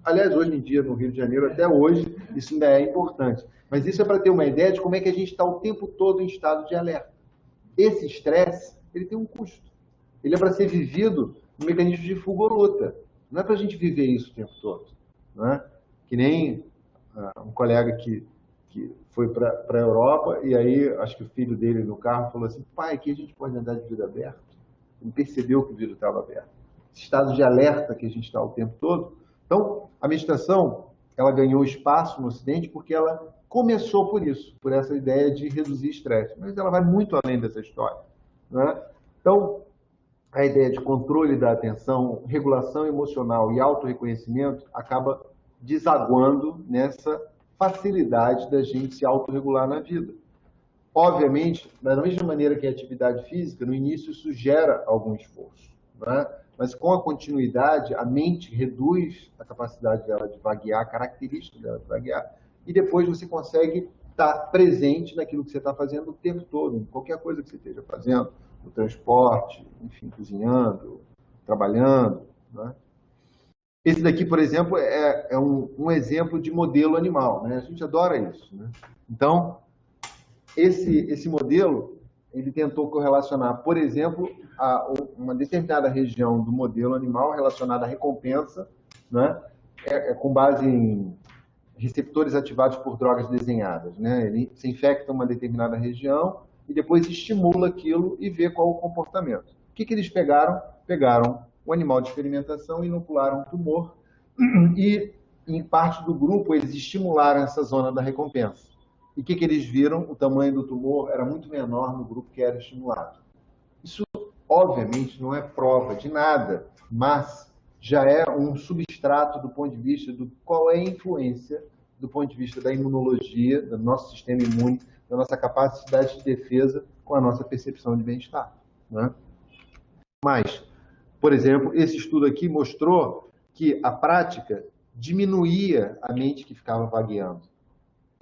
Aliás, hoje em dia, no Rio de Janeiro, até hoje, isso ainda é importante. Mas isso é para ter uma ideia de como é que a gente está o tempo todo em estado de alerta. Esse estresse, ele tem um custo. Ele é para ser vivido no mecanismo de fuga ou luta. Não é para a gente viver isso o tempo todo. Não é? Que nem um colega que foi para a Europa, e aí acho que o filho dele no carro falou assim: pai, aqui a gente pode andar de vidro aberto. Ele percebeu que o vidro estava aberto. Esse estado de alerta que a gente está o tempo todo. Então, a meditação, ela ganhou espaço no Ocidente porque ela começou por isso, por essa ideia de reduzir estresse. Mas ela vai muito além dessa história. Né? Então, a ideia de controle da atenção, regulação emocional e autorreconhecimento acaba desaguando nessa facilidade da gente se autorregular na vida. Obviamente, da mesma maneira que a atividade física, no início isso gera algum esforço. Né? Mas com a continuidade, a mente reduz a capacidade dela de vaguear, a característica dela de vaguear, e depois você consegue estar presente naquilo que você está fazendo o tempo todo, em qualquer coisa que você esteja fazendo, no transporte, enfim, cozinhando, trabalhando. Né? Esse daqui, por exemplo, é um exemplo de modelo animal. Né? A gente adora isso. Né? Então, esse modelo, ele tentou correlacionar, por exemplo, uma determinada região do modelo animal relacionada à recompensa, né? Com base em receptores ativados por drogas desenhadas. Né? Ele se infecta uma determinada região e depois estimula aquilo e vê qual o comportamento. O que eles pegaram? Pegaram um animal de experimentação, inocularam um tumor e, em parte do grupo, eles estimularam essa zona da recompensa. E o que eles viram? O tamanho do tumor era muito menor no grupo que era estimulado. Isso, obviamente, não é prova de nada, mas já é um substrato do ponto de vista do qual é a influência do ponto de vista da imunologia, do nosso sistema imune, da nossa capacidade de defesa com a nossa percepção de bem-estar. Né? Mas, por exemplo, esse estudo aqui mostrou que a prática diminuía a mente que ficava vagueando.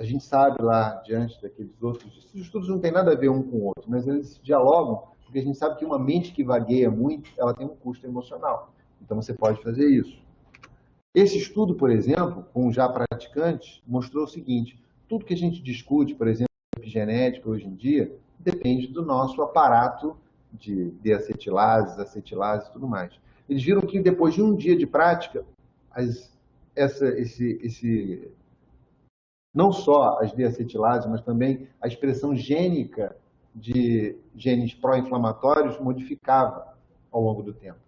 A gente sabe lá, diante daqueles outros... Esses estudos não têm nada a ver um com o outro, mas eles dialogam, porque a gente sabe que uma mente que vagueia muito, ela tem um custo emocional. Então, você pode fazer isso. Esse estudo, por exemplo, com já praticantes, mostrou o seguinte: tudo que a gente discute, por exemplo, epigenética hoje em dia, depende do nosso aparato de deacetilases, acetilases e tudo mais. Eles viram que depois de um dia de prática, não só as deacetilases, mas também a expressão gênica de genes pró-inflamatórios modificava ao longo do tempo.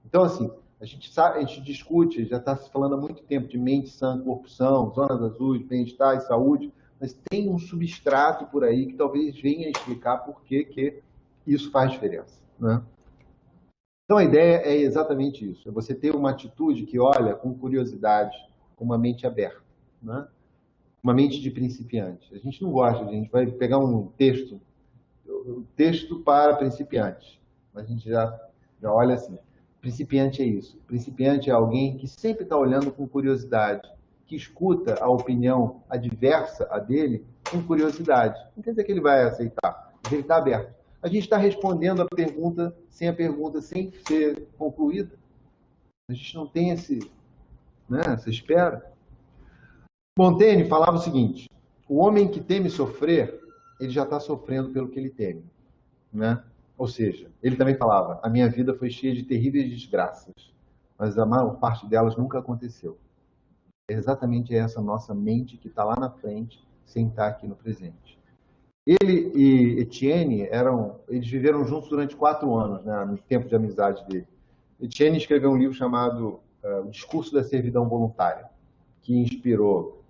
Então, assim, a gente discute, já está se falando há muito tempo de mente sã, corpo são, zonas azuis, bem-estar e saúde, mas tem um substrato por aí que talvez venha explicar por que isso faz diferença. Né? Então, a ideia é exatamente isso, é você ter uma atitude que olha com curiosidade, com uma mente aberta, né? Uma mente de principiante. A gente não gosta, a gente vai pegar um texto para principiantes, mas a gente já Já olha assim, principiante é isso. Principiante é alguém que sempre está olhando com curiosidade, que escuta a opinião adversa a dele com curiosidade. Não quer dizer que ele vai aceitar, mas ele está aberto. A gente está respondendo a pergunta sem ser concluída. A gente não tem essa espera. Montaigne falava o seguinte: o homem que teme sofrer, ele já está sofrendo pelo que ele teme, né? Ou seja, ele também falava: a minha vida foi cheia de terríveis desgraças, mas a maior parte delas nunca aconteceu. É exatamente essa nossa mente que está lá na frente, sem estar aqui no presente. Ele e Etienne eles viveram juntos durante 4 anos, né, no tempo de amizade dele. Etienne escreveu um livro chamado O Discurso da Servidão Voluntária, que inspirou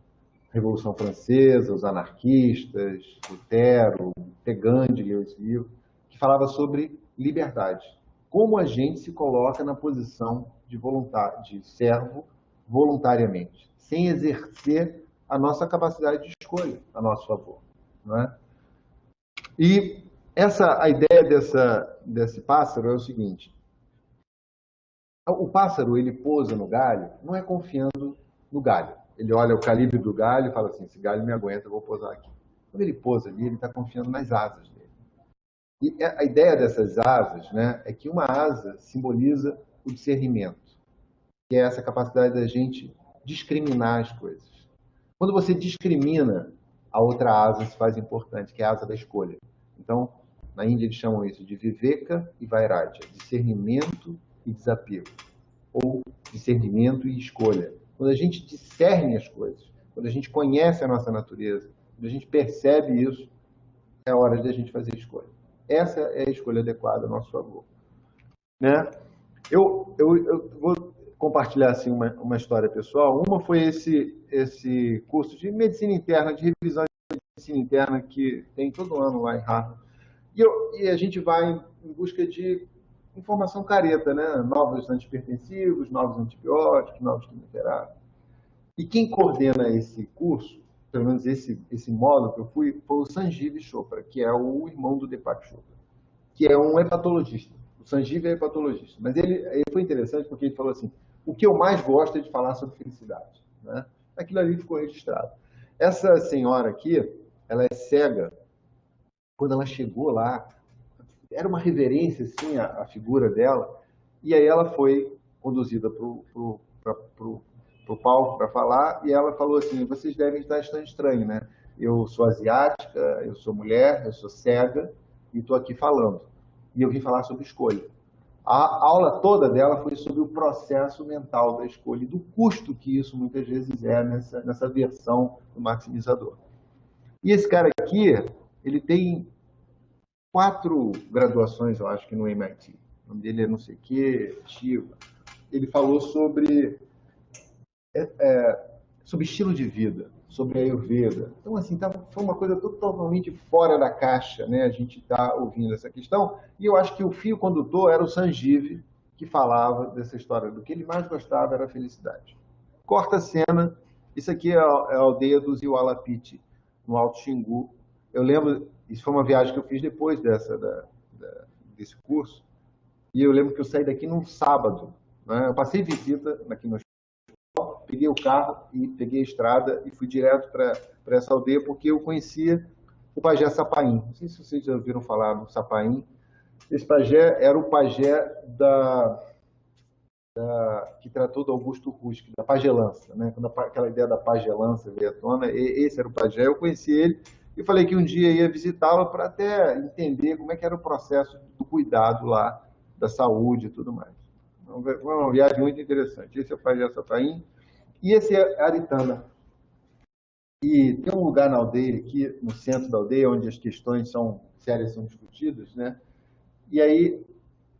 a Revolução Francesa, os anarquistas, Lutero, até Gandhi leu esse livro, que falava sobre liberdade. Como a gente se coloca na posição de servo voluntariamente, sem exercer a nossa capacidade de escolha a nosso favor, não é? E a ideia desse pássaro é o seguinte: o pássaro, ele pousa no galho, não é confiando no galho. Ele olha o calibre do galho e fala assim: esse galho me aguenta, eu vou pousar aqui. Quando ele pousa ali, ele está confiando nas asas dele. E a ideia dessas asas, né, é que uma asa simboliza o discernimento, que é essa capacidade da gente discriminar as coisas. Quando você discrimina, a outra asa se faz importante, que é a asa da escolha. Então, na Índia eles chamam isso de viveka e vairagya, discernimento e desapego, ou discernimento e escolha. Quando a gente discerne as coisas, quando a gente conhece a nossa natureza, quando a gente percebe isso, é hora de a gente fazer escolha. Essa é a escolha adequada a nosso favor, né? Eu vou compartilhar assim uma história pessoal. Uma foi esse curso de medicina interna, de revisão de medicina interna que tem todo ano lá em Harvard. E a gente vai em busca de informação careta, né? Novos antipertensivos, novos antibióticos, novos quimioterápicos. E quem coordena esse curso, pelo menos esse módulo que eu fui, foi o Sanjeev Chopra, que é o irmão do Deepak Chopra, que é um hepatologista. O Sanjeev é hepatologista. Mas ele foi interessante porque ele falou assim: o que eu mais gosto é de falar sobre felicidade, né? Aquilo ali ficou registrado. Essa senhora aqui, ela é cega. Quando ela chegou lá, era uma reverência, assim, a figura dela. E aí ela foi conduzida para o palco para falar, e ela falou assim: vocês devem estar achando estranho, né? Eu sou asiática, eu sou mulher, eu sou cega, e estou aqui falando. E eu vim falar sobre escolha. A aula toda dela foi sobre o processo mental da escolha e do custo que isso muitas vezes é nessa versão do maximizador. E esse cara aqui, ele tem 4 graduações, eu acho que no MIT. O nome dele é não sei o quê, Shiva. Ele falou sobre estilo de vida, sobre a Ayurveda. Então, assim, foi uma coisa totalmente fora da caixa, né? A gente está ouvindo essa questão. E eu acho que o fio condutor era o Sanjeev, que falava dessa história. Do que ele mais gostava era a felicidade. Corta a cena. Isso aqui é a aldeia dos Iwalapiti, no Alto Xingu. Eu lembro, isso foi uma viagem que eu fiz depois desse curso. E eu lembro que eu saí daqui num sábado, né? Eu passei visita aqui no hospital, peguei o carro e peguei a estrada e fui direto para essa aldeia, porque eu conhecia o pajé Sapaim. Não sei se vocês já ouviram falar no Sapaim. Esse pajé era o pajé que tratou do Augusto Rusque, da pagelança, né? Quando aquela ideia da pagelança veio à tona, esse era o pajé. Eu conheci ele e falei que um dia ia visitá-lo para até entender como é que era o processo do cuidado lá, da saúde e tudo mais. Foi uma viagem muito interessante. Esse é o pajé Sapaim e esse é Aritana. E tem um lugar na aldeia, aqui no centro da aldeia, onde as questões sérias são discutidas, né? E aí,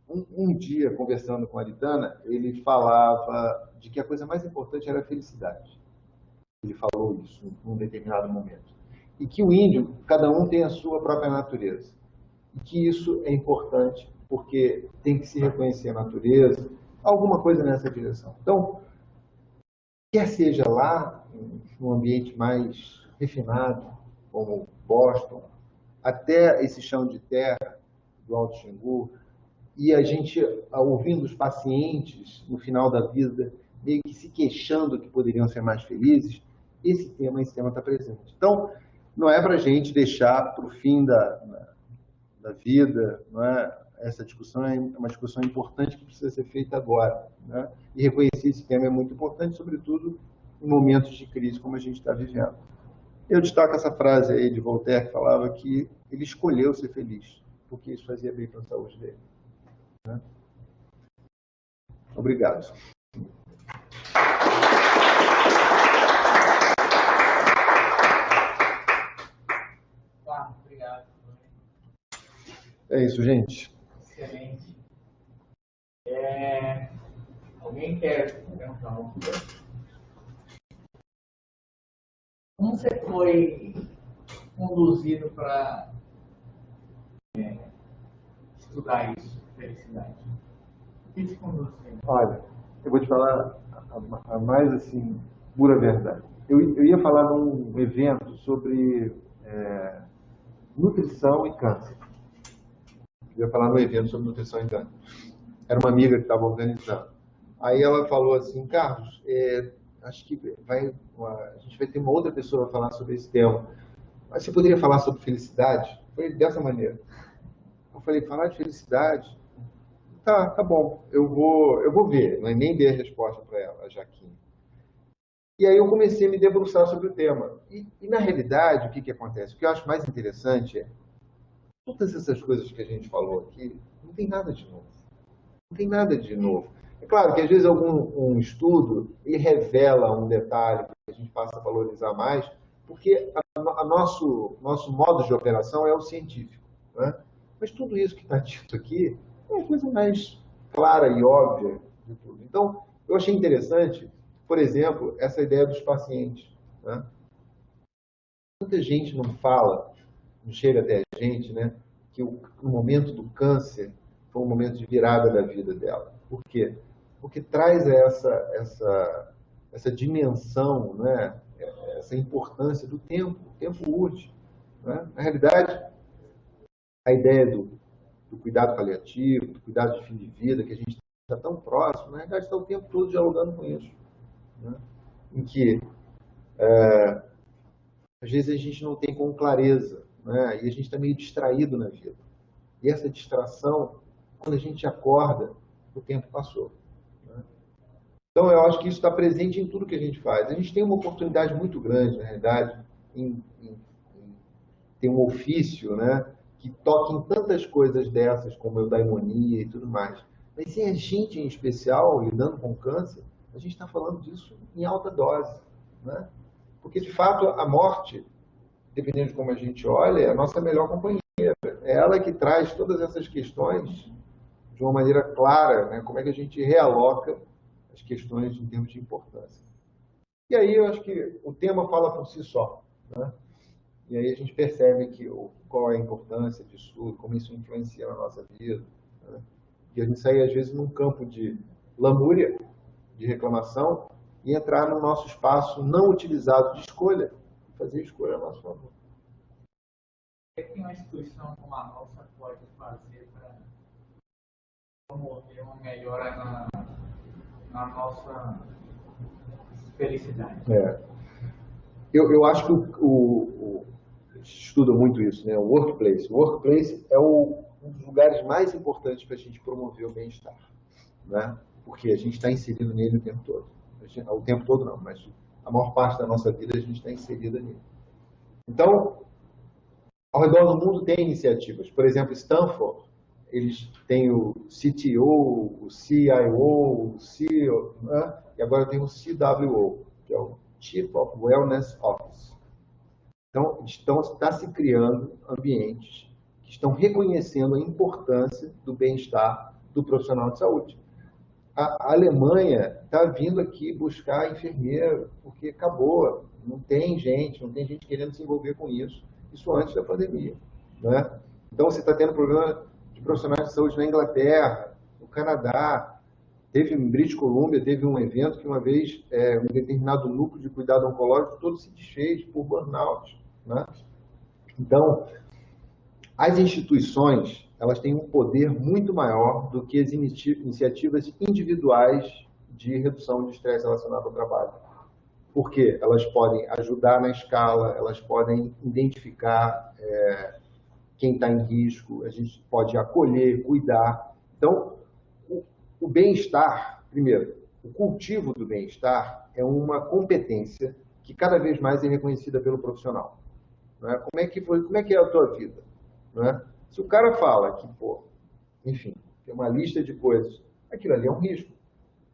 um dia, conversando com a Aritana, ele falava de que a coisa mais importante era a felicidade. Ele falou isso num determinado momento. E que o índio, cada um tem a sua própria natureza. E que isso é importante, porque tem que se reconhecer a natureza, alguma coisa nessa direção. Então, quer seja lá, num ambiente mais refinado, como Boston, até esse chão de terra do Alto Xingu, e a gente, ouvindo os pacientes no final da vida, meio que se queixando que poderiam ser mais felizes, esse tema está presente. Então, não é para a gente deixar para o fim da vida, não é? Essa discussão é uma discussão importante que precisa ser feita agora, né? E reconhecer esse tema é muito importante, sobretudo em momentos de crise como a gente está vivendo. Eu destaco essa frase aí de Voltaire, que falava que ele escolheu ser feliz, porque isso fazia bem para a saúde dele, né? Obrigado. Obrigado. É isso, gente. Excelente. Alguém quer perguntar alguma coisa? Como você foi conduzido para estudar isso, felicidade? O que te conduziu? Olha, eu vou te falar a mais assim, pura verdade. Eu ia falar num evento sobre nutrição e câncer. Eu ia falar num evento sobre nutrição e câncer. Era uma amiga que estava organizando. Aí ela falou assim, Carlos, acho que a gente vai ter uma outra pessoa para falar sobre esse tema. Mas você poderia falar sobre felicidade? Foi dessa maneira. Eu falei, falar de felicidade? Tá bom, eu vou ver. Não é nem dei a resposta para ela, a Jaquine. E aí eu comecei a me debruçar sobre o tema. E na realidade, o que acontece? O que eu acho mais interessante é, todas essas coisas que a gente falou aqui, não tem nada de novo. Não tem nada de novo. É claro que às vezes um estudo ele revela um detalhe que a gente passa a valorizar mais, porque nosso modo de operação é o científico, né? Mas tudo isso que está dito aqui é uma coisa mais clara e óbvia de tudo. Então, eu achei interessante, por exemplo, essa ideia dos pacientes, né? Muita gente não fala, não chega até a gente, né, que o momento do câncer foi um momento de virada da vida dela. Por quê? Porque traz essa dimensão, né, essa importância do tempo, o tempo útil, né? Na realidade, a ideia do cuidado paliativo, do cuidado de fim de vida, que a gente está tão próximo, na realidade está o tempo todo dialogando com isso, né? Em que, às vezes, a gente não tem com clareza, né? E a gente está meio distraído na vida. E essa distração, quando a gente acorda, o tempo passou, né? Então, eu acho que isso está presente em tudo que a gente faz. A gente tem uma oportunidade muito grande, na realidade, em ter um ofício, né, que toca em tantas coisas dessas, como eudaimonia e tudo mais. Mas sem a gente, em especial, lidando com câncer, a gente está falando disso em alta dose, né? Porque, de fato, a morte, dependendo de como a gente olha, é a nossa melhor companheira. É ela que traz todas essas questões de uma maneira clara, né? Como é que a gente realoca as questões em termos de importância. E aí eu acho que o tema fala por si só, né? E aí a gente percebe que qual é a importância disso tudo, como isso influencia na nossa vida, né? E a gente sai, às vezes, num campo de lamúria, de reclamação, e entrar no nosso espaço não utilizado de escolha, e fazer escolha a nosso favor. O que uma instituição como a nossa pode fazer para promover uma melhora na nossa felicidade? Eu acho que a gente estuda muito isso, né? O workplace. O workplace é um dos lugares mais importantes para a gente promover o bem-estar, né? Porque a gente está inserido nele o tempo todo. O tempo todo não, mas a maior parte da nossa vida a gente está inserida nele. Então, ao redor do mundo tem iniciativas. Por exemplo, Stanford, eles têm o CTO, o CIO, o CEO, né? E agora tem o CWO, que é o Chief of Wellness Office. Então, está se criando ambientes que estão reconhecendo a importância do bem-estar do profissional de saúde. A Alemanha está vindo aqui buscar enfermeiro, porque acabou, não tem gente querendo se envolver com isso. Isso antes da pandemia, né? Então, você está tendo problema de profissionais de saúde na Inglaterra, no Canadá. Teve em British Columbia, teve um evento que uma vez um determinado núcleo de cuidado oncológico todo se desfez por burnout, né? Então, as instituições, elas têm um poder muito maior do que as iniciativas individuais de redução de estresse relacionado ao trabalho. Porque elas podem ajudar na escala, elas podem identificar quem está em risco, a gente pode acolher, cuidar. Então, o bem-estar, primeiro, o cultivo do bem-estar é uma competência que cada vez mais é reconhecida pelo profissional. Não é? Como é que é a tua vida? Não é? Se o cara fala que, enfim, tem uma lista de coisas, aquilo ali é um risco.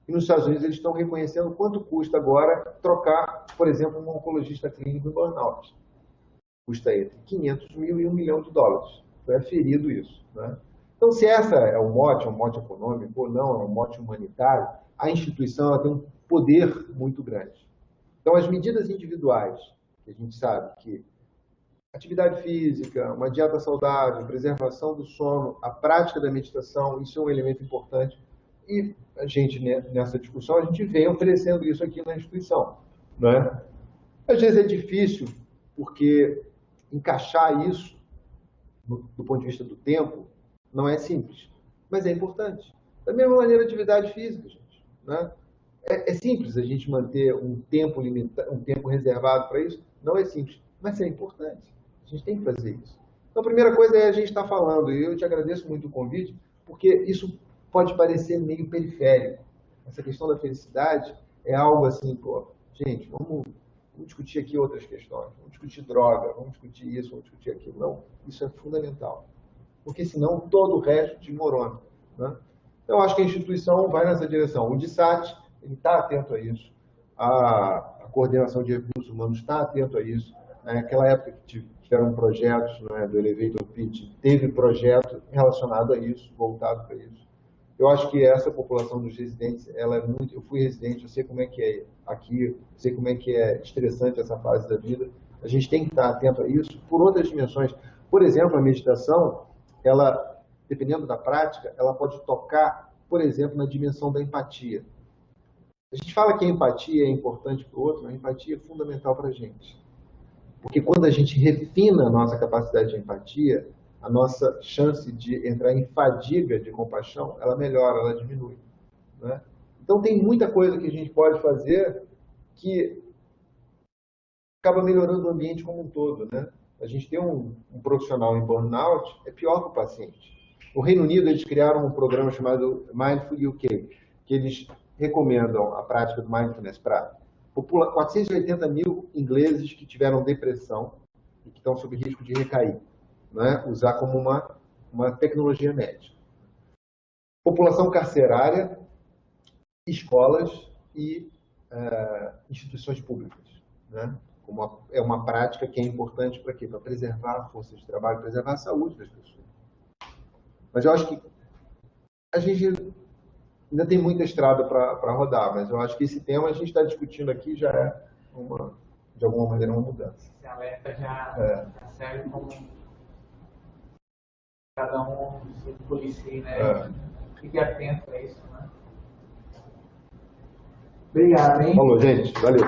E nos Estados Unidos eles estão reconhecendo quanto custa agora trocar, por exemplo, um oncologista clínico em burnout. Custa entre 500 mil e $1 milhão. Foi aferido isso. Né? Então, se essa é um mote econômico ou não, é um mote humanitário, a instituição ela tem um poder muito grande. Então, as medidas individuais, que a gente sabe que atividade física, uma dieta saudável, preservação do sono, a prática da meditação, isso é um elemento importante. E a gente, nessa discussão, a gente vem oferecendo isso aqui na instituição. Né? Às vezes é difícil, porque encaixar isso, do ponto de vista do tempo, não é simples, mas é importante. Da mesma maneira, atividade física, gente. Né? É simples a gente manter um tempo limitado, um tempo reservado para isso? Não é simples, mas é importante. A gente tem que fazer isso. Então, a primeira coisa é a gente estar falando, e eu te agradeço muito o convite, porque isso pode parecer meio periférico. Essa questão da felicidade é algo assim, gente, vamos discutir aqui outras questões, vamos discutir droga, vamos discutir isso, vamos discutir aquilo. Não, isso é fundamental, porque senão todo o resto desmorona. Né? Então, acho que a instituição vai nessa direção. O DISAT, ele está atento a isso, a coordenação de recursos humanos está atento a isso. Naquela época que tiveram projetos, né, do Elevator Pitch, teve projeto relacionado a isso, voltado para isso. Eu acho que essa população dos residentes, ela é muito... Eu fui residente, eu sei como é que é aqui, eu sei como é que é estressante essa fase da vida. A gente tem que estar atento a isso por outras dimensões. Por exemplo, a meditação, ela, dependendo da prática, ela pode tocar, por exemplo, na dimensão da empatia. A gente fala que a empatia é importante para o outro, mas a empatia é fundamental para a gente. Porque quando a gente refina a nossa capacidade de empatia, a nossa chance de entrar em fadiga de compaixão, ela melhora, ela diminui. Né? Então, tem muita coisa que a gente pode fazer que acaba melhorando o ambiente como um todo. Né? A gente tem um profissional em burnout, é pior que o paciente. No Reino Unido, eles criaram um programa chamado Mindful UK, que eles recomendam a prática do mindfulness para 480 mil ingleses que tiveram depressão e que estão sob risco de recair. Né? Usar como uma tecnologia médica. População carcerária, escolas e instituições públicas. Né? É uma prática que é importante para quê? Para preservar a força de trabalho, preservar a saúde das pessoas. Mas eu acho que a gente ainda tem muita estrada para rodar, mas eu acho que esse tema a gente está discutindo aqui já é, de alguma maneira, uma mudança. Esse alerta já serve como... Cada um se policie, né? Fique atento a isso, né? Obrigado, hein? Falou, gente. Valeu.